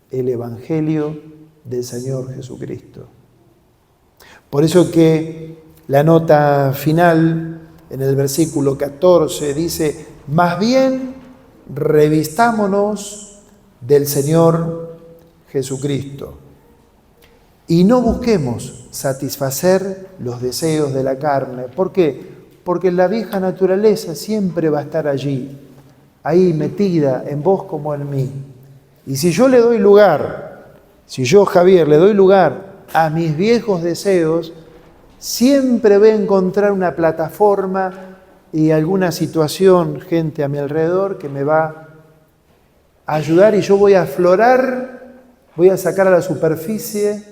B: el Evangelio del Señor Jesucristo. Por eso que la nota final, en el versículo 14, dice: más bien revistámonos del Señor Jesucristo y no busquemos satisfacer los deseos de la carne. ¿Por qué? Porque la vieja naturaleza siempre va a estar allí, ahí metida en vos como en mí. Y si yo le doy lugar, si yo, Javier, le doy lugar a mis viejos deseos, siempre voy a encontrar una plataforma y alguna situación, gente a mi alrededor que me va a ayudar, y yo voy a aflorar, voy a sacar a la superficie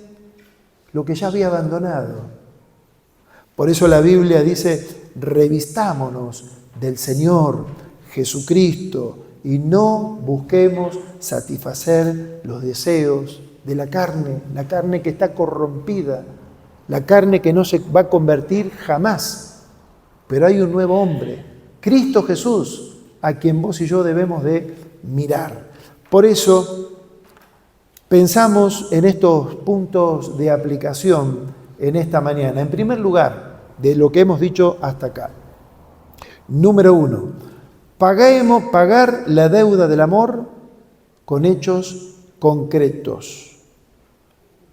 B: lo que ya había abandonado. Por eso la Biblia dice: revistámonos del Señor Jesucristo y no busquemos satisfacer los deseos de la carne que está corrompida, la carne que no se va a convertir jamás. Pero hay un nuevo hombre, Cristo Jesús, a quien vos y yo debemos de mirar. Por eso pensamos en estos puntos de aplicación en esta mañana. En primer lugar, de lo que hemos dicho hasta acá. Número 1, pagar la deuda del amor con hechos concretos.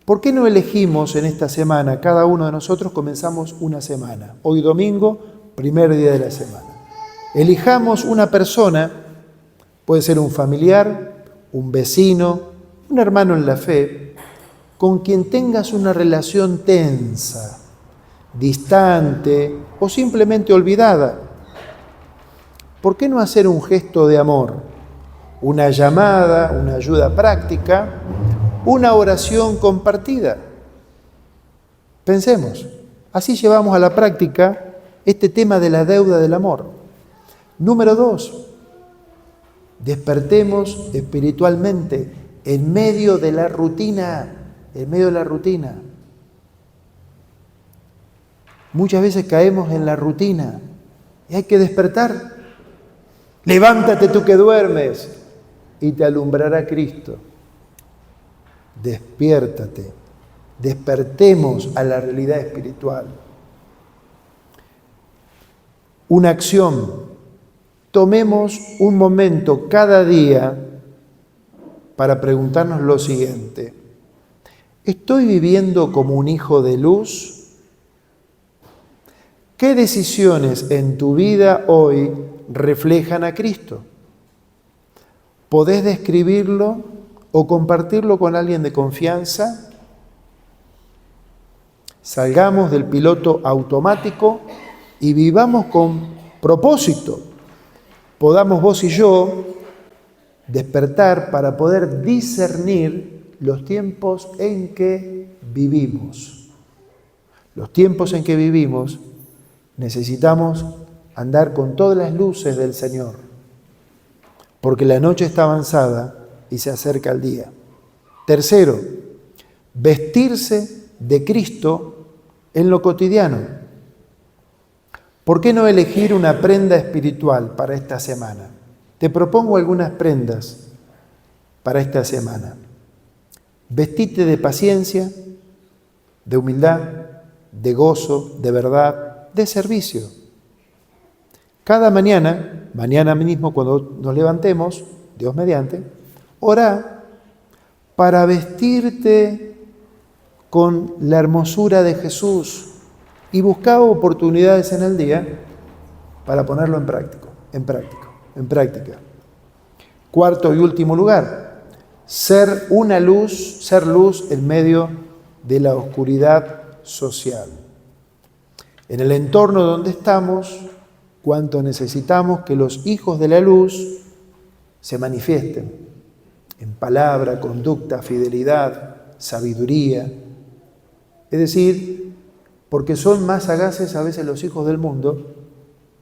B: ¿Por qué no elegimos en esta semana, cada uno de nosotros comenzamos una semana? Hoy domingo, primer día de la semana. Elijamos una persona, puede ser un familiar, un vecino, un hermano en la fe, con quien tengas una relación tensa, distante o simplemente olvidada. ¿Por qué no hacer un gesto de amor? Una llamada, una ayuda práctica, una oración compartida. Pensemos, así llevamos a la práctica este tema de la deuda del amor. Número 2, despertemos espiritualmente en medio de la rutina, Muchas veces caemos en la rutina y hay que despertar. Levántate tú que duermes y te alumbrará Cristo. Despiértate, despertemos a la realidad espiritual. Una acción, tomemos un momento cada día para preguntarnos lo siguiente: ¿estoy viviendo como un hijo de luz? ¿Qué decisiones en tu vida hoy reflejan a Cristo? ¿Podés describirlo o compartirlo con alguien de confianza? Salgamos del piloto automático y vivamos con propósito. Podamos vos y yo despertar para poder discernir los tiempos en que vivimos. Los tiempos en que vivimos necesitamos andar con todas las luces del Señor, porque la noche está avanzada y se acerca el día. Tercero, vestirse de Cristo en lo cotidiano. ¿Por qué no elegir una prenda espiritual para esta semana? Te propongo algunas prendas para esta semana. Vestite de paciencia, de humildad, de gozo, de verdad, de servicio. Cada mañana mismo cuando nos levantemos, Dios mediante, orá para vestirte con la hermosura de Jesús y busca oportunidades en el día para ponerlo en práctica. Cuarto y último lugar, ser luz en medio de la oscuridad social. En el entorno donde estamos, cuánto necesitamos que los hijos de la luz se manifiesten en palabra, conducta, fidelidad, sabiduría. Es decir, porque son más sagaces a veces los hijos del mundo,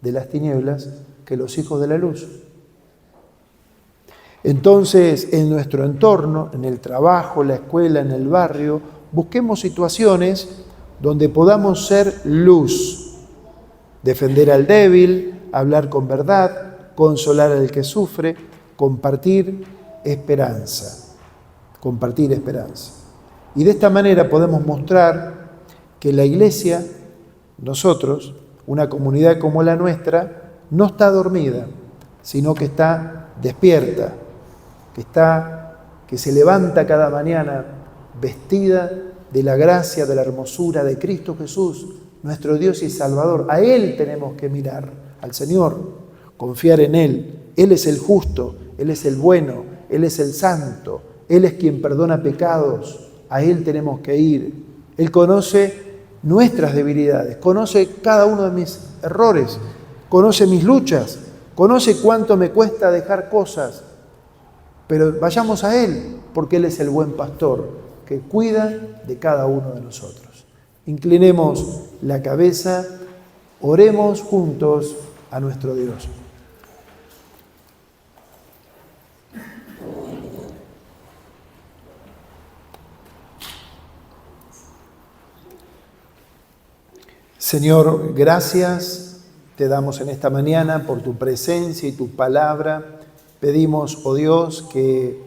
B: de las tinieblas, que los hijos de la luz. Entonces, en nuestro entorno, en el trabajo, la escuela, en el barrio, busquemos situaciones donde podamos ser luz. Defender al débil, hablar con verdad, consolar al que sufre, compartir esperanza. Y de esta manera podemos mostrar que la Iglesia, nosotros, una comunidad como la nuestra, no está dormida, sino que está despierta, que se levanta cada mañana vestida de la gracia, de la hermosura de Cristo Jesús, nuestro Dios y Salvador. A Él tenemos que mirar, al Señor, confiar en Él. Él es el justo, Él es el bueno, Él es el santo, Él es quien perdona pecados. A Él tenemos que ir. Él conoce nuestras debilidades, conoce cada uno de mis errores, conoce mis luchas, conoce cuánto me cuesta dejar cosas. Pero vayamos a Él, porque Él es el buen pastor que cuida de cada uno de nosotros. Inclinemos la cabeza, oremos juntos a nuestro Dios. Señor, gracias te damos en esta mañana por tu presencia y tu palabra. Pedimos, oh Dios, que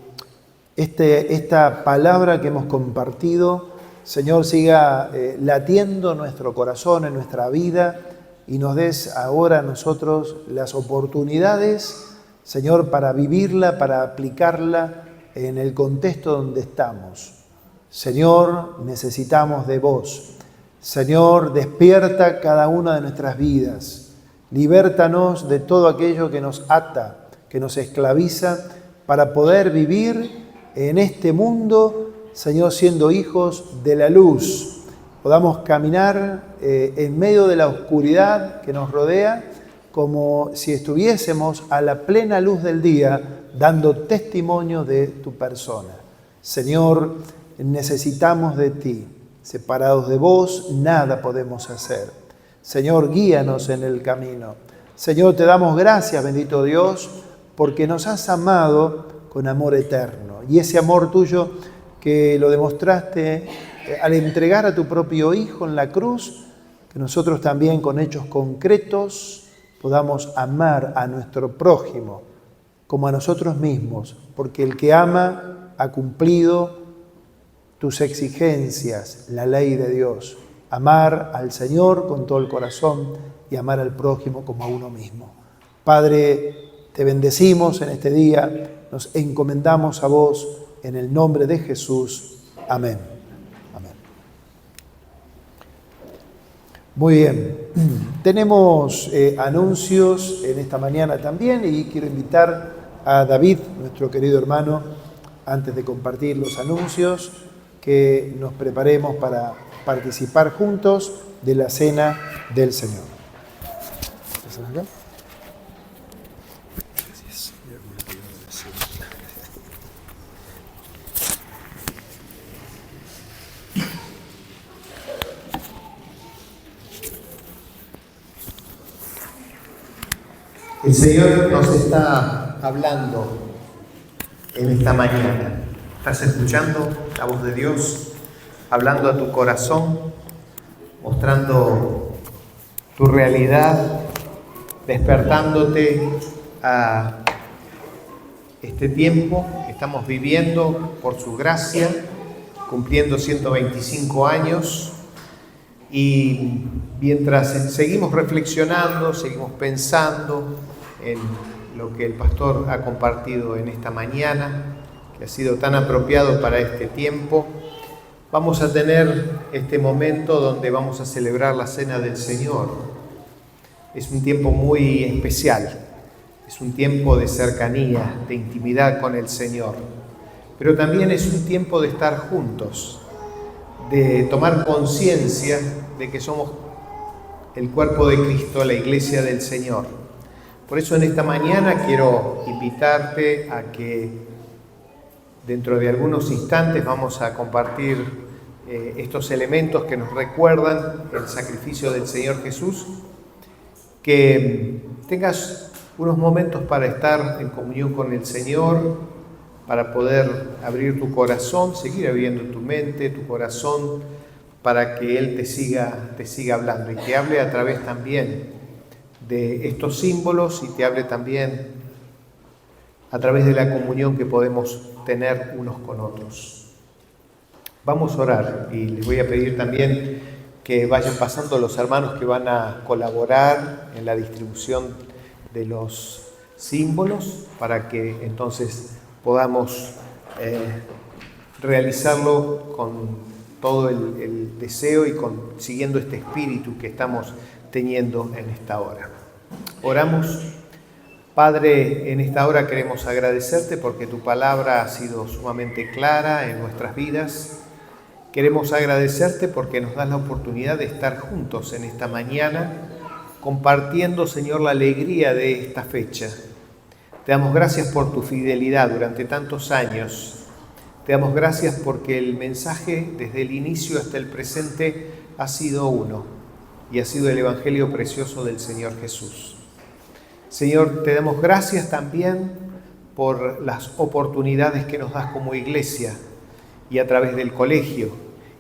B: esta palabra que hemos compartido, Señor, siga latiendo en nuestro corazón, en nuestra vida, y nos des ahora a nosotros las oportunidades, Señor, para vivirla, para aplicarla en el contexto donde estamos. Señor, necesitamos de vos. Señor, despierta cada una de nuestras vidas. Libértanos de todo aquello que nos ata, que nos esclaviza, para poder vivir en este mundo, Señor, siendo hijos de la luz. Podamos caminar en medio de la oscuridad que nos rodea, como si estuviésemos a la plena luz del día, dando testimonio de tu persona. Señor, necesitamos de ti. Separados de vos, nada podemos hacer. Señor, guíanos en el camino. Señor, te damos gracias, bendito Dios, porque nos has amado con amor eterno. Y ese amor tuyo que lo demostraste al entregar a tu propio Hijo en la cruz, que nosotros también con hechos concretos podamos amar a nuestro prójimo como a nosotros mismos, porque el que ama ha cumplido tus exigencias, la ley de Dios. Amar al Señor con todo el corazón y amar al prójimo como a uno mismo. Padre, te bendecimos en este día, nos encomendamos a vos en el nombre de Jesús. Amén. Amén. Muy bien, tenemos anuncios en esta mañana también y quiero invitar a David, nuestro querido hermano, antes de compartir los anuncios, que nos preparemos para participar juntos de la cena del Señor. El Señor nos está hablando
C: en esta mañana. Estás escuchando la voz de Dios, hablando a tu corazón, mostrando tu realidad, despertándote a este tiempo que estamos viviendo por su gracia, cumpliendo 125 años. Y mientras seguimos reflexionando, seguimos pensando en lo que el pastor ha compartido en esta mañana, que ha sido tan apropiado para este tiempo, vamos a tener este momento donde vamos a celebrar la Cena del Señor. Es un tiempo muy especial, es un tiempo de cercanía, de intimidad con el Señor, pero también es un tiempo de estar juntos, de tomar conciencia de que somos el cuerpo de Cristo, la iglesia del Señor. Por eso en esta mañana quiero invitarte a que dentro de algunos instantes vamos a compartir estos elementos que nos recuerdan el sacrificio del Señor Jesús, que tengas unos momentos para estar en comunión con el Señor, para poder abrir tu corazón, seguir abriendo tu mente, tu corazón, para que Él te siga hablando y te hable a través también de estos símbolos y te hable también a través de la comunión que podemos tener unos con otros. Vamos a orar y les voy a pedir también que vayan pasando los hermanos que van a colaborar en la distribución de los símbolos para que entonces podamos realizarlo con todo el deseo y siguiendo este espíritu que estamos teniendo en esta hora. Oramos. Padre, en esta hora queremos agradecerte porque tu palabra ha sido sumamente clara en nuestras vidas. Queremos agradecerte porque nos das la oportunidad de estar juntos en esta mañana, compartiendo, Señor, la alegría de esta fecha. Te damos gracias por tu fidelidad durante tantos años. Te damos gracias porque el mensaje desde el inicio hasta el presente ha sido uno y ha sido el Evangelio precioso del Señor Jesús. Señor, te damos gracias también por las oportunidades que nos das como iglesia y a través del colegio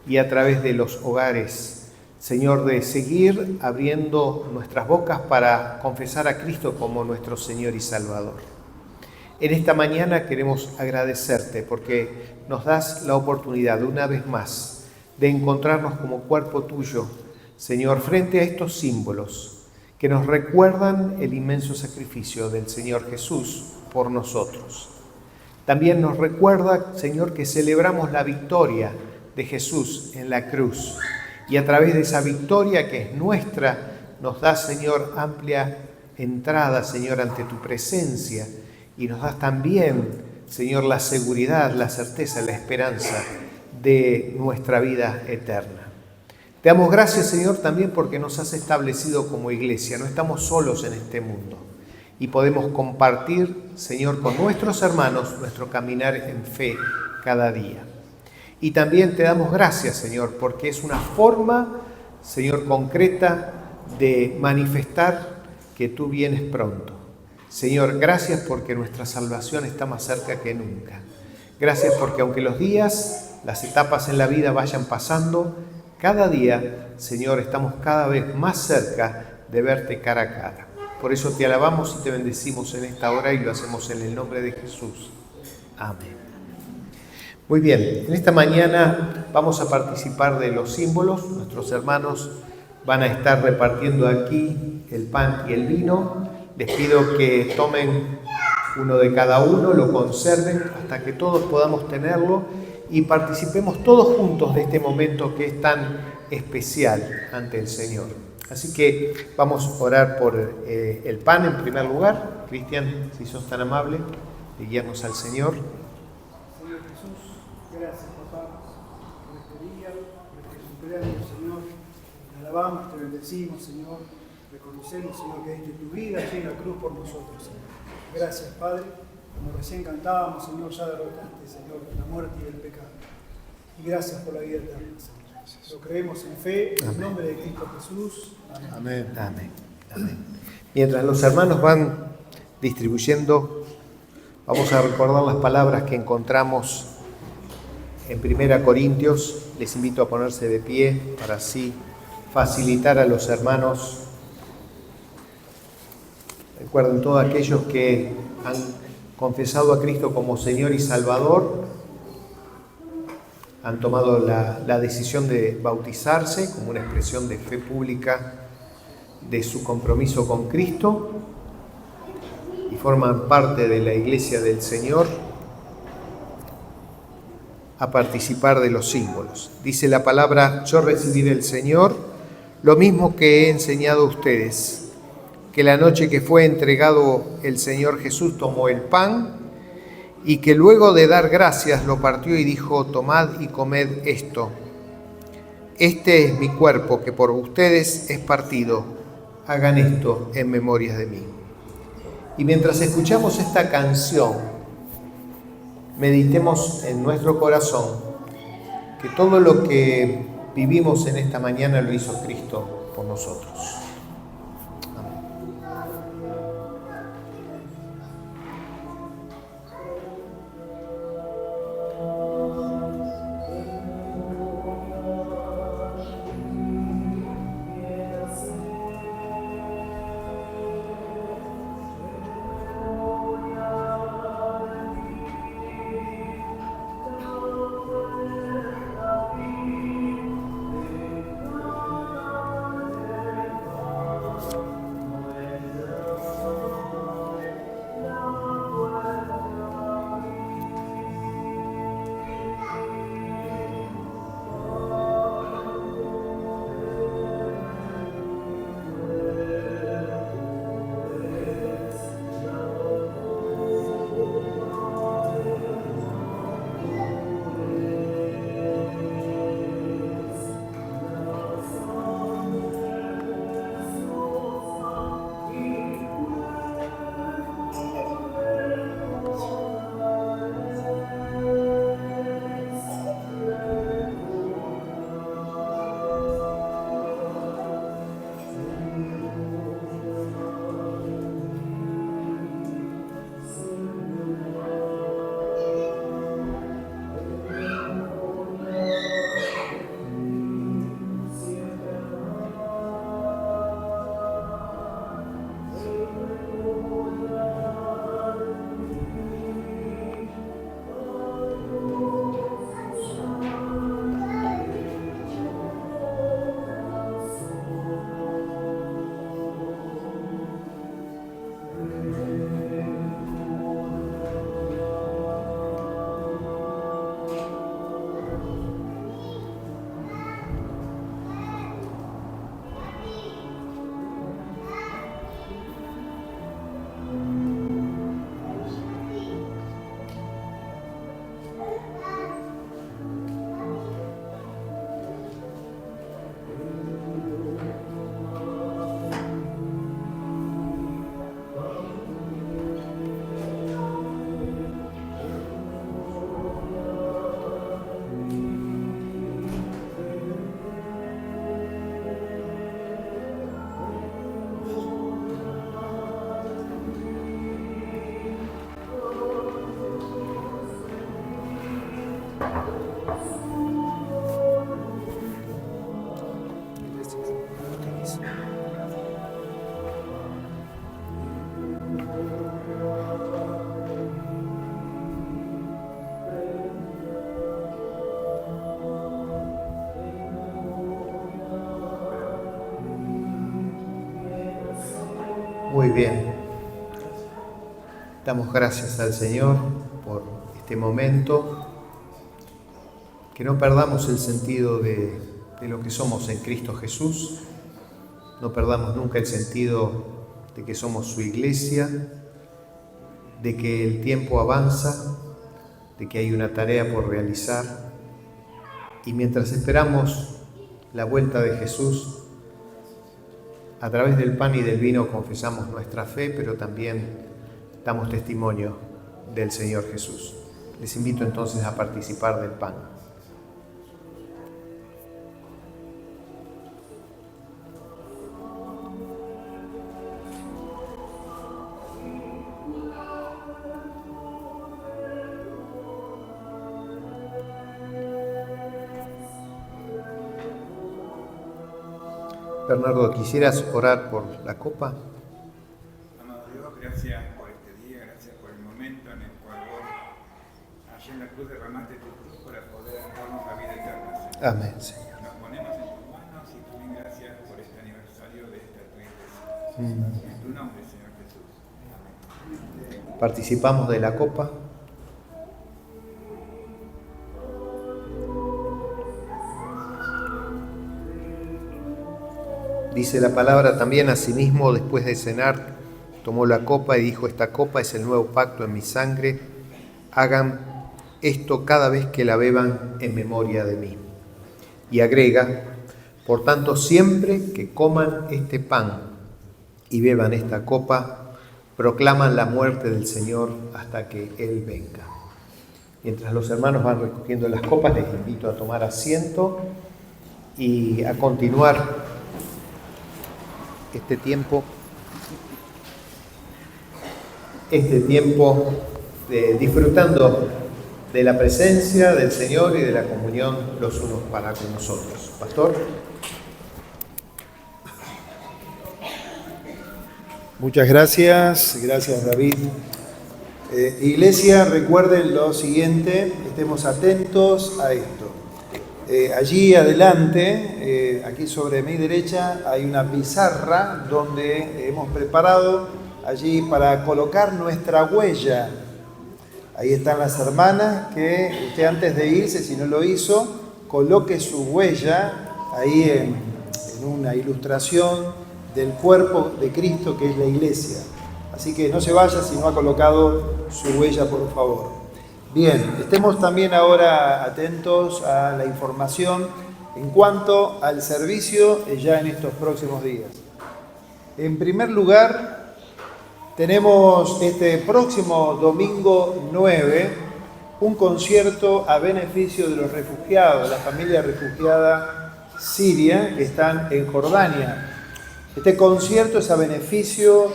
C: y a través de los hogares. Señor, de seguir abriendo nuestras bocas para confesar a Cristo como nuestro Señor y Salvador. En esta mañana queremos agradecerte porque nos das la oportunidad una vez más de encontrarnos como cuerpo tuyo, Señor, frente a estos símbolos que nos recuerdan el inmenso sacrificio del Señor Jesús por nosotros. También nos recuerda, Señor, que celebramos la victoria de Jesús en la cruz y a través de esa victoria que es nuestra, nos da, Señor, amplia entrada, Señor, ante tu presencia y nos das también, Señor, la seguridad, la certeza, la esperanza de nuestra vida eterna. Te damos gracias, Señor, también porque nos has establecido como iglesia. No estamos solos en este mundo y podemos compartir, Señor, con nuestros hermanos nuestro caminar en fe cada día. Y también te damos gracias, Señor, porque es una forma, Señor, concreta de manifestar que tú vienes pronto. Señor, gracias porque nuestra salvación está más cerca que nunca. Gracias porque aunque los días, las etapas en la vida vayan pasando, cada día, Señor, estamos cada vez más cerca de verte cara a cara. Por eso te alabamos y te bendecimos en esta hora y lo hacemos en el nombre de Jesús. Amén. Muy bien, en esta mañana vamos a participar de los símbolos. Nuestros hermanos van a estar repartiendo aquí el pan y el vino. Les pido que tomen uno de cada uno, lo conserven hasta que todos podamos tenerlo y participemos todos juntos de este momento que es tan especial ante el Señor. Así que vamos a orar por el pan en primer lugar. Cristian, si sos tan amable de guiarnos al Señor.
D: Señor Jesús, gracias, papá, por este día, por este cumpleaños, Señor. Te alabamos, te bendecimos, Señor. Reconocemos, Señor, que diste tu vida allí en la cruz por nosotros, Señor. Gracias, Padre. Como recién cantábamos, Señor, ya derrotaste, Señor, la muerte y el pecado. Y gracias por la vida eterna, Señor. Lo creemos en fe, en el nombre de Cristo Jesús. Amén.
C: Amén. Amén. Mientras los hermanos van distribuyendo Vamos a recordar las palabras que encontramos en 1 Corintios. Les invito a ponerse de pie para así facilitar a los hermanos. Recuerden, todos aquellos que han confesado a Cristo como Señor y Salvador, han tomado la decisión de bautizarse como una expresión de fe pública de su compromiso con Cristo y forman parte de la Iglesia del Señor, a participar de los símbolos. Dice la palabra: yo recibí del Señor lo mismo que he enseñado a ustedes, que la noche que fue entregado el Señor Jesús tomó el pan y que luego de dar gracias lo partió y dijo: tomad y comed esto. Este es mi cuerpo que por ustedes es partido. Hagan esto en memoria de mí. Y mientras escuchamos esta canción, meditemos en nuestro corazón que todo lo que vivimos en esta mañana lo hizo Cristo por nosotros. Muy bien. Damos gracias al Señor por este momento. Que no perdamos el sentido de lo que somos en Cristo Jesús. No perdamos nunca el sentido de que somos su iglesia, de que el tiempo avanza, de que hay una tarea por realizar. Y mientras esperamos la vuelta de Jesús, a través del pan y del vino confesamos nuestra fe, pero también damos testimonio del Señor Jesús. Les invito entonces a participar del pan. Bernardo, ¿quisieras orar por la copa?
E: Amado Dios, gracias por este día, gracias por el momento en el cual vos, allí en la cruz, derramaste tu cruz para poder darnos la vida eterna, Señor.
C: Amén, Señor.
E: Nos ponemos en tus manos y también gracias por este aniversario de esta tu iglesia. En tu nombre, Señor Jesús. Amén.
C: Participamos de la copa. Dice la palabra también: asimismo, después de cenar, tomó la copa y dijo: esta copa es el nuevo pacto en mi sangre. Hagan esto cada vez que la beban en memoria de mí. Y agrega: por tanto, siempre que coman este pan y beban esta copa, proclaman la muerte del Señor hasta que Él venga. Mientras los hermanos van recogiendo las copas, les invito a tomar asiento y a continuar este tiempo disfrutando de la presencia del Señor y de la comunión los unos para con nosotros. Pastor.
B: Muchas gracias David. Iglesia, recuerden lo siguiente, estemos atentos a esto. Allí adelante, aquí sobre mi derecha, hay una pizarra donde hemos preparado allí para colocar nuestra huella. Ahí están las hermanas que usted antes de irse, si no lo hizo, coloque su huella ahí en una ilustración del cuerpo de Cristo que es la iglesia. Así que no se vaya si no ha colocado su huella, por favor. Bien, estemos también ahora atentos a la información en cuanto al servicio ya en estos próximos días. En primer lugar, tenemos este próximo domingo 9 un concierto a beneficio de los refugiados, la familia refugiada siria que están en Jordania. Este concierto es a beneficio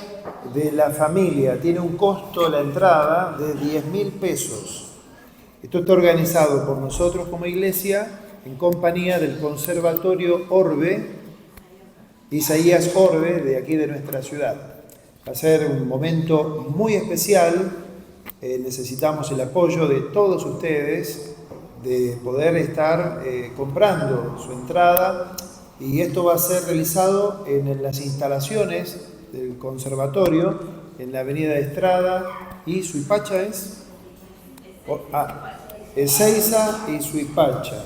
B: de la familia, tiene un costo la entrada de 10.000 pesos. Esto está organizado por nosotros como iglesia en compañía del Conservatorio Orbe, Isaías Orbe, de aquí de nuestra ciudad. Va a ser un momento muy especial, necesitamos el apoyo de todos ustedes, de poder estar comprando su entrada, y esto va a ser realizado en las instalaciones del conservatorio, en la avenida Estrada y Suipacha Ezeiza y Suipacha,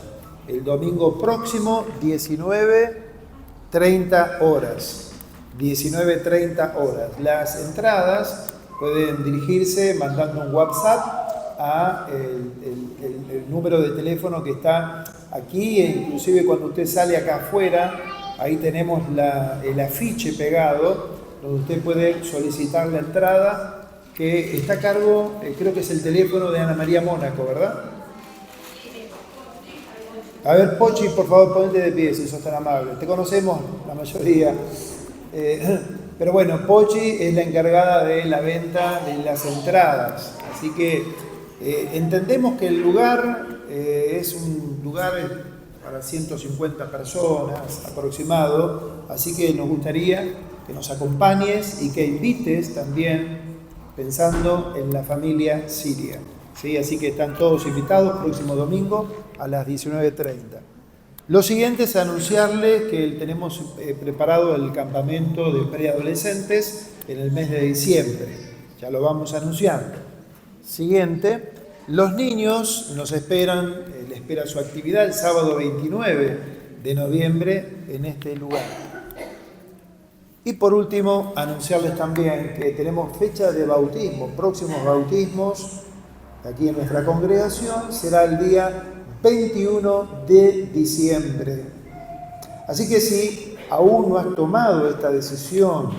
B: el domingo próximo 19:30 horas. 19:30 horas. Las entradas pueden dirigirse mandando un WhatsApp a el número de teléfono que está aquí, e inclusive cuando usted sale acá afuera, ahí tenemos el afiche pegado donde usted puede solicitar la entrada, que está a cargo, creo que es el teléfono de Ana María Mónaco, ¿verdad? A ver, Pochi, por favor, ponte de pie si sos tan amable. Te conocemos la mayoría. Pero bueno, Pochi es la encargada de la venta de las entradas. Así que entendemos que el lugar es un lugar para 150 personas aproximado. Así que nos gustaría que nos acompañes y que invites también, pensando en la familia siria. ¿Sí? Así que están todos invitados próximo domingo a las 19:30. Lo siguiente es anunciarles que tenemos preparado el campamento de preadolescentes en el mes de diciembre. Ya lo vamos anunciando. Siguiente, los niños nos esperan, les espera su actividad el sábado 29 de noviembre en este lugar. Y por último, anunciarles también que tenemos fecha de bautismo, próximos bautismos aquí en nuestra congregación, será el día 21 de diciembre. Así que si aún no has tomado esta decisión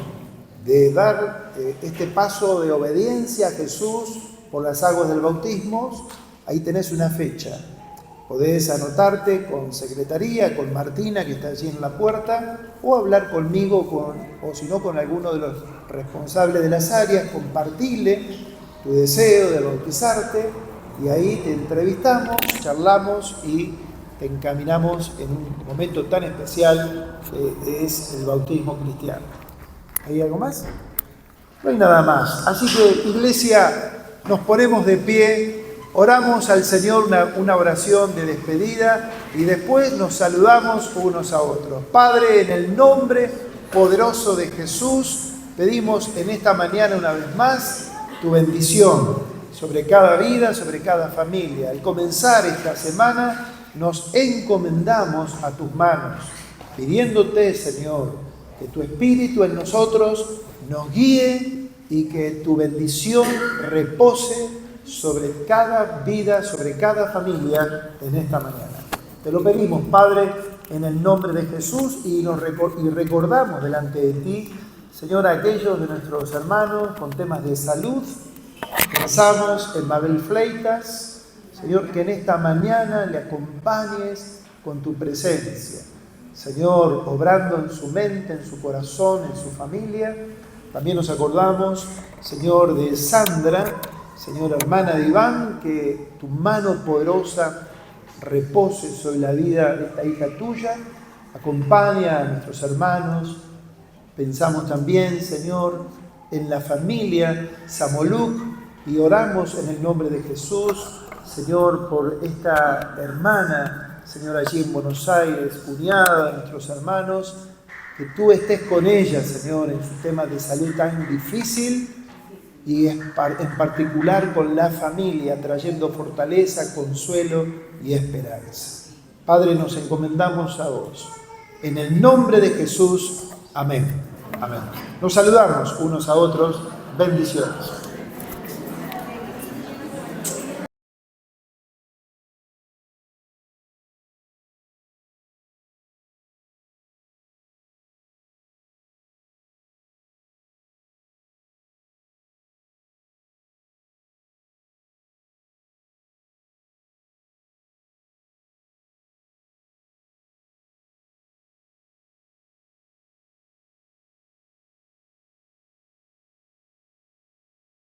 B: de dar este paso de obediencia a Jesús por las aguas del bautismo, ahí tenés una fecha. Podés anotarte con secretaría, con Martina, que está allí en la puerta, o hablar conmigo, o si no con alguno de los responsables de las áreas, compartirle tu deseo de bautizarte, y ahí te entrevistamos, charlamos y te encaminamos en un momento tan especial que es el bautismo cristiano. ¿Hay algo más? No hay nada más. Así que, iglesia, nos ponemos de pie, oramos al Señor una oración de despedida y después nos saludamos unos a otros. Padre, en el nombre poderoso de Jesús, pedimos en esta mañana una vez más tu bendición sobre cada vida, sobre cada familia. Al comenzar esta semana, nos encomendamos a tus manos, pidiéndote, Señor, que tu Espíritu en nosotros nos guíe y que tu bendición repose sobre cada vida, sobre cada familia en esta mañana. Te lo pedimos, Padre, en el nombre de Jesús y recordamos delante de ti, Señor, a aquellos de nuestros hermanos con temas de salud. Pensamos en Mabel Fleitas, Señor, que en esta mañana le acompañes con tu presencia. Señor, obrando en su mente, en su corazón, en su familia. También nos acordamos, Señor, de Sandra, Señor, hermana de Iván, que tu mano poderosa repose sobre la vida de esta hija tuya. Acompaña a nuestros hermanos. Pensamos también, Señor, en la familia Samoluk y oramos en el nombre de Jesús, Señor, por esta hermana, Señor, allí en Buenos Aires, cuñada de nuestros hermanos, que tú estés con ella, Señor, en su tema de salud tan difícil y en particular con la familia, trayendo fortaleza, consuelo y esperanza. Padre, nos encomendamos a vos. En el nombre de Jesús, amén. Amén. Nos saludamos unos a otros. Bendiciones.